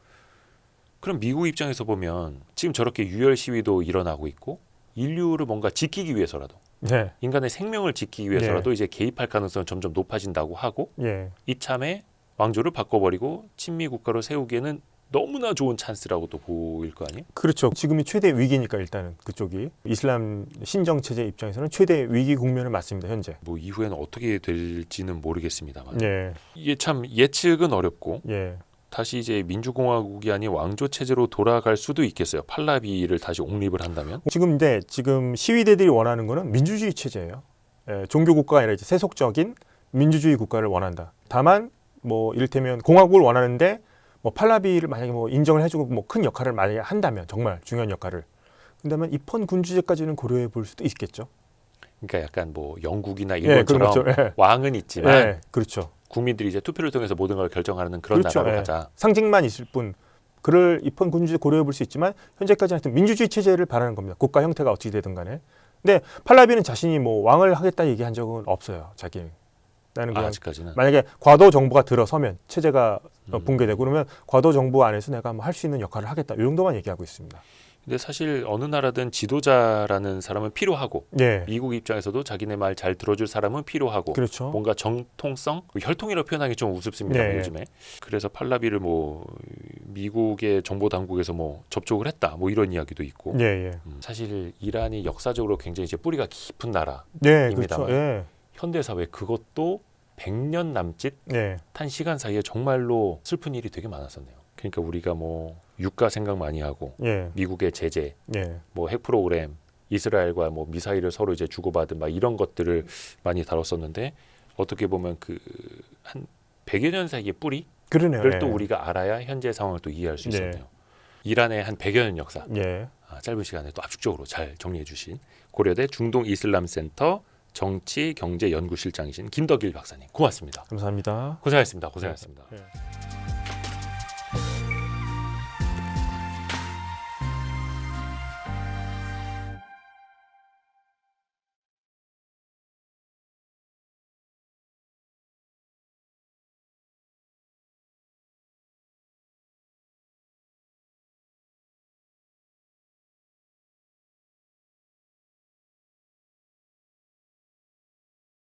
그럼 미국 입장에서 보면 지금 저렇게 유혈 시위도 일어나고 있고 인류를 뭔가 지키기 위해서라도 인간의 생명을 지키기 위해서라도 이제 개입할 가능성은 점점 높아진다고 하고 이참에 왕조를 바꿔버리고 친미 국가로 세우기에는 너무나 좋은 찬스라고도 보일 거 아니에요? 그렇죠. 지금이 최대 위기니까 일단은 그쪽이 이슬람 신정 체제 입장에서는 최대 위기 국면을 맞습니다. 현재. 뭐 이후에는 어떻게 될지는 모르겠습니다만 이게 참 예측은 어렵고 다시 이제 민주공화국이 아닌 왕조 체제로 돌아갈 수도 있겠어요. 팔라비를 다시 옹립을 한다면. 지금 시위대들이 원하는 거는 민주주의 체제예요. 종교 국가가 아니라 이제 세속적인 민주주의 국가를 원한다. 다만 뭐 이를테면 공화국을 원하는데 뭐 팔라비를 만약에 뭐 인정을 해주고 뭐 큰 역할을 만약에 한다면 정말 중요한 역할을 그다음에 입헌 군주제까지는 고려해 볼 수도 있겠죠. 그러니까 약간 뭐 영국이나 일본처럼 왕은 있지만 국민들이 이제 투표를 통해서 모든 걸 결정하는 그런 나라로 가자. 상징만 있을 뿐 그를 입헌 군주제 고려해 볼 수 있지만 현재까지 하여튼 민주주의 체제를 바라는 겁니다. 국가 형태가 어떻게 되든 간에. 근데 팔라비는 자신이 뭐 왕을 하겠다 얘기한 적은 없어요. 자기는. 나는 그냥 아직까지는. 만약에 과도 정부가 들어서면 체제가 붕괴되고 그러면 과도 정부 안에서 내가 뭐 할 수 있는 역할을 하겠다. 이 정도만 얘기하고 있습니다. 근데 사실 어느 나라든 지도자라는 사람은 필요하고 미국 입장에서도 자기네 말 잘 들어줄 사람은 필요하고 뭔가 정통성, 혈통이라고 표현하기 좀 우습습니다. 요즘에. 그래서 팔라비를 뭐 미국의 정보 당국에서 뭐 접촉을 했다. 뭐 이런 이야기도 있고. 사실 이란이 역사적으로 굉장히 이제 뿌리가 깊은 나라입니다만 현대 사회 그것도 100년 남짓 네. 탄 시간 사이에 정말로 슬픈 일이 되게 많았었네요. 그러니까 우리가 뭐 유가 생각 많이 하고 예. 미국의 제재, 예. 뭐 핵 프로그램, 이스라엘과 뭐 미사일을 서로 이제 주고받은 막 이런 것들을 많이 다뤘었는데 어떻게 보면 그 한 100여 년 사이의 뿌리를 그러네요. 또 예. 우리가 알아야 현재 상황을 또 이해할 수 네. 있었네요. 이란의 한 100여 년 역사, 예. 짧은 시간에 또 압축적으로 잘 정리해 주신 고려대 중동이슬람센터 정치경제연구실장이신 김덕일 박사님 고맙습니다. 감사합니다. 고생하셨습니다. 고생하셨습니다. 예.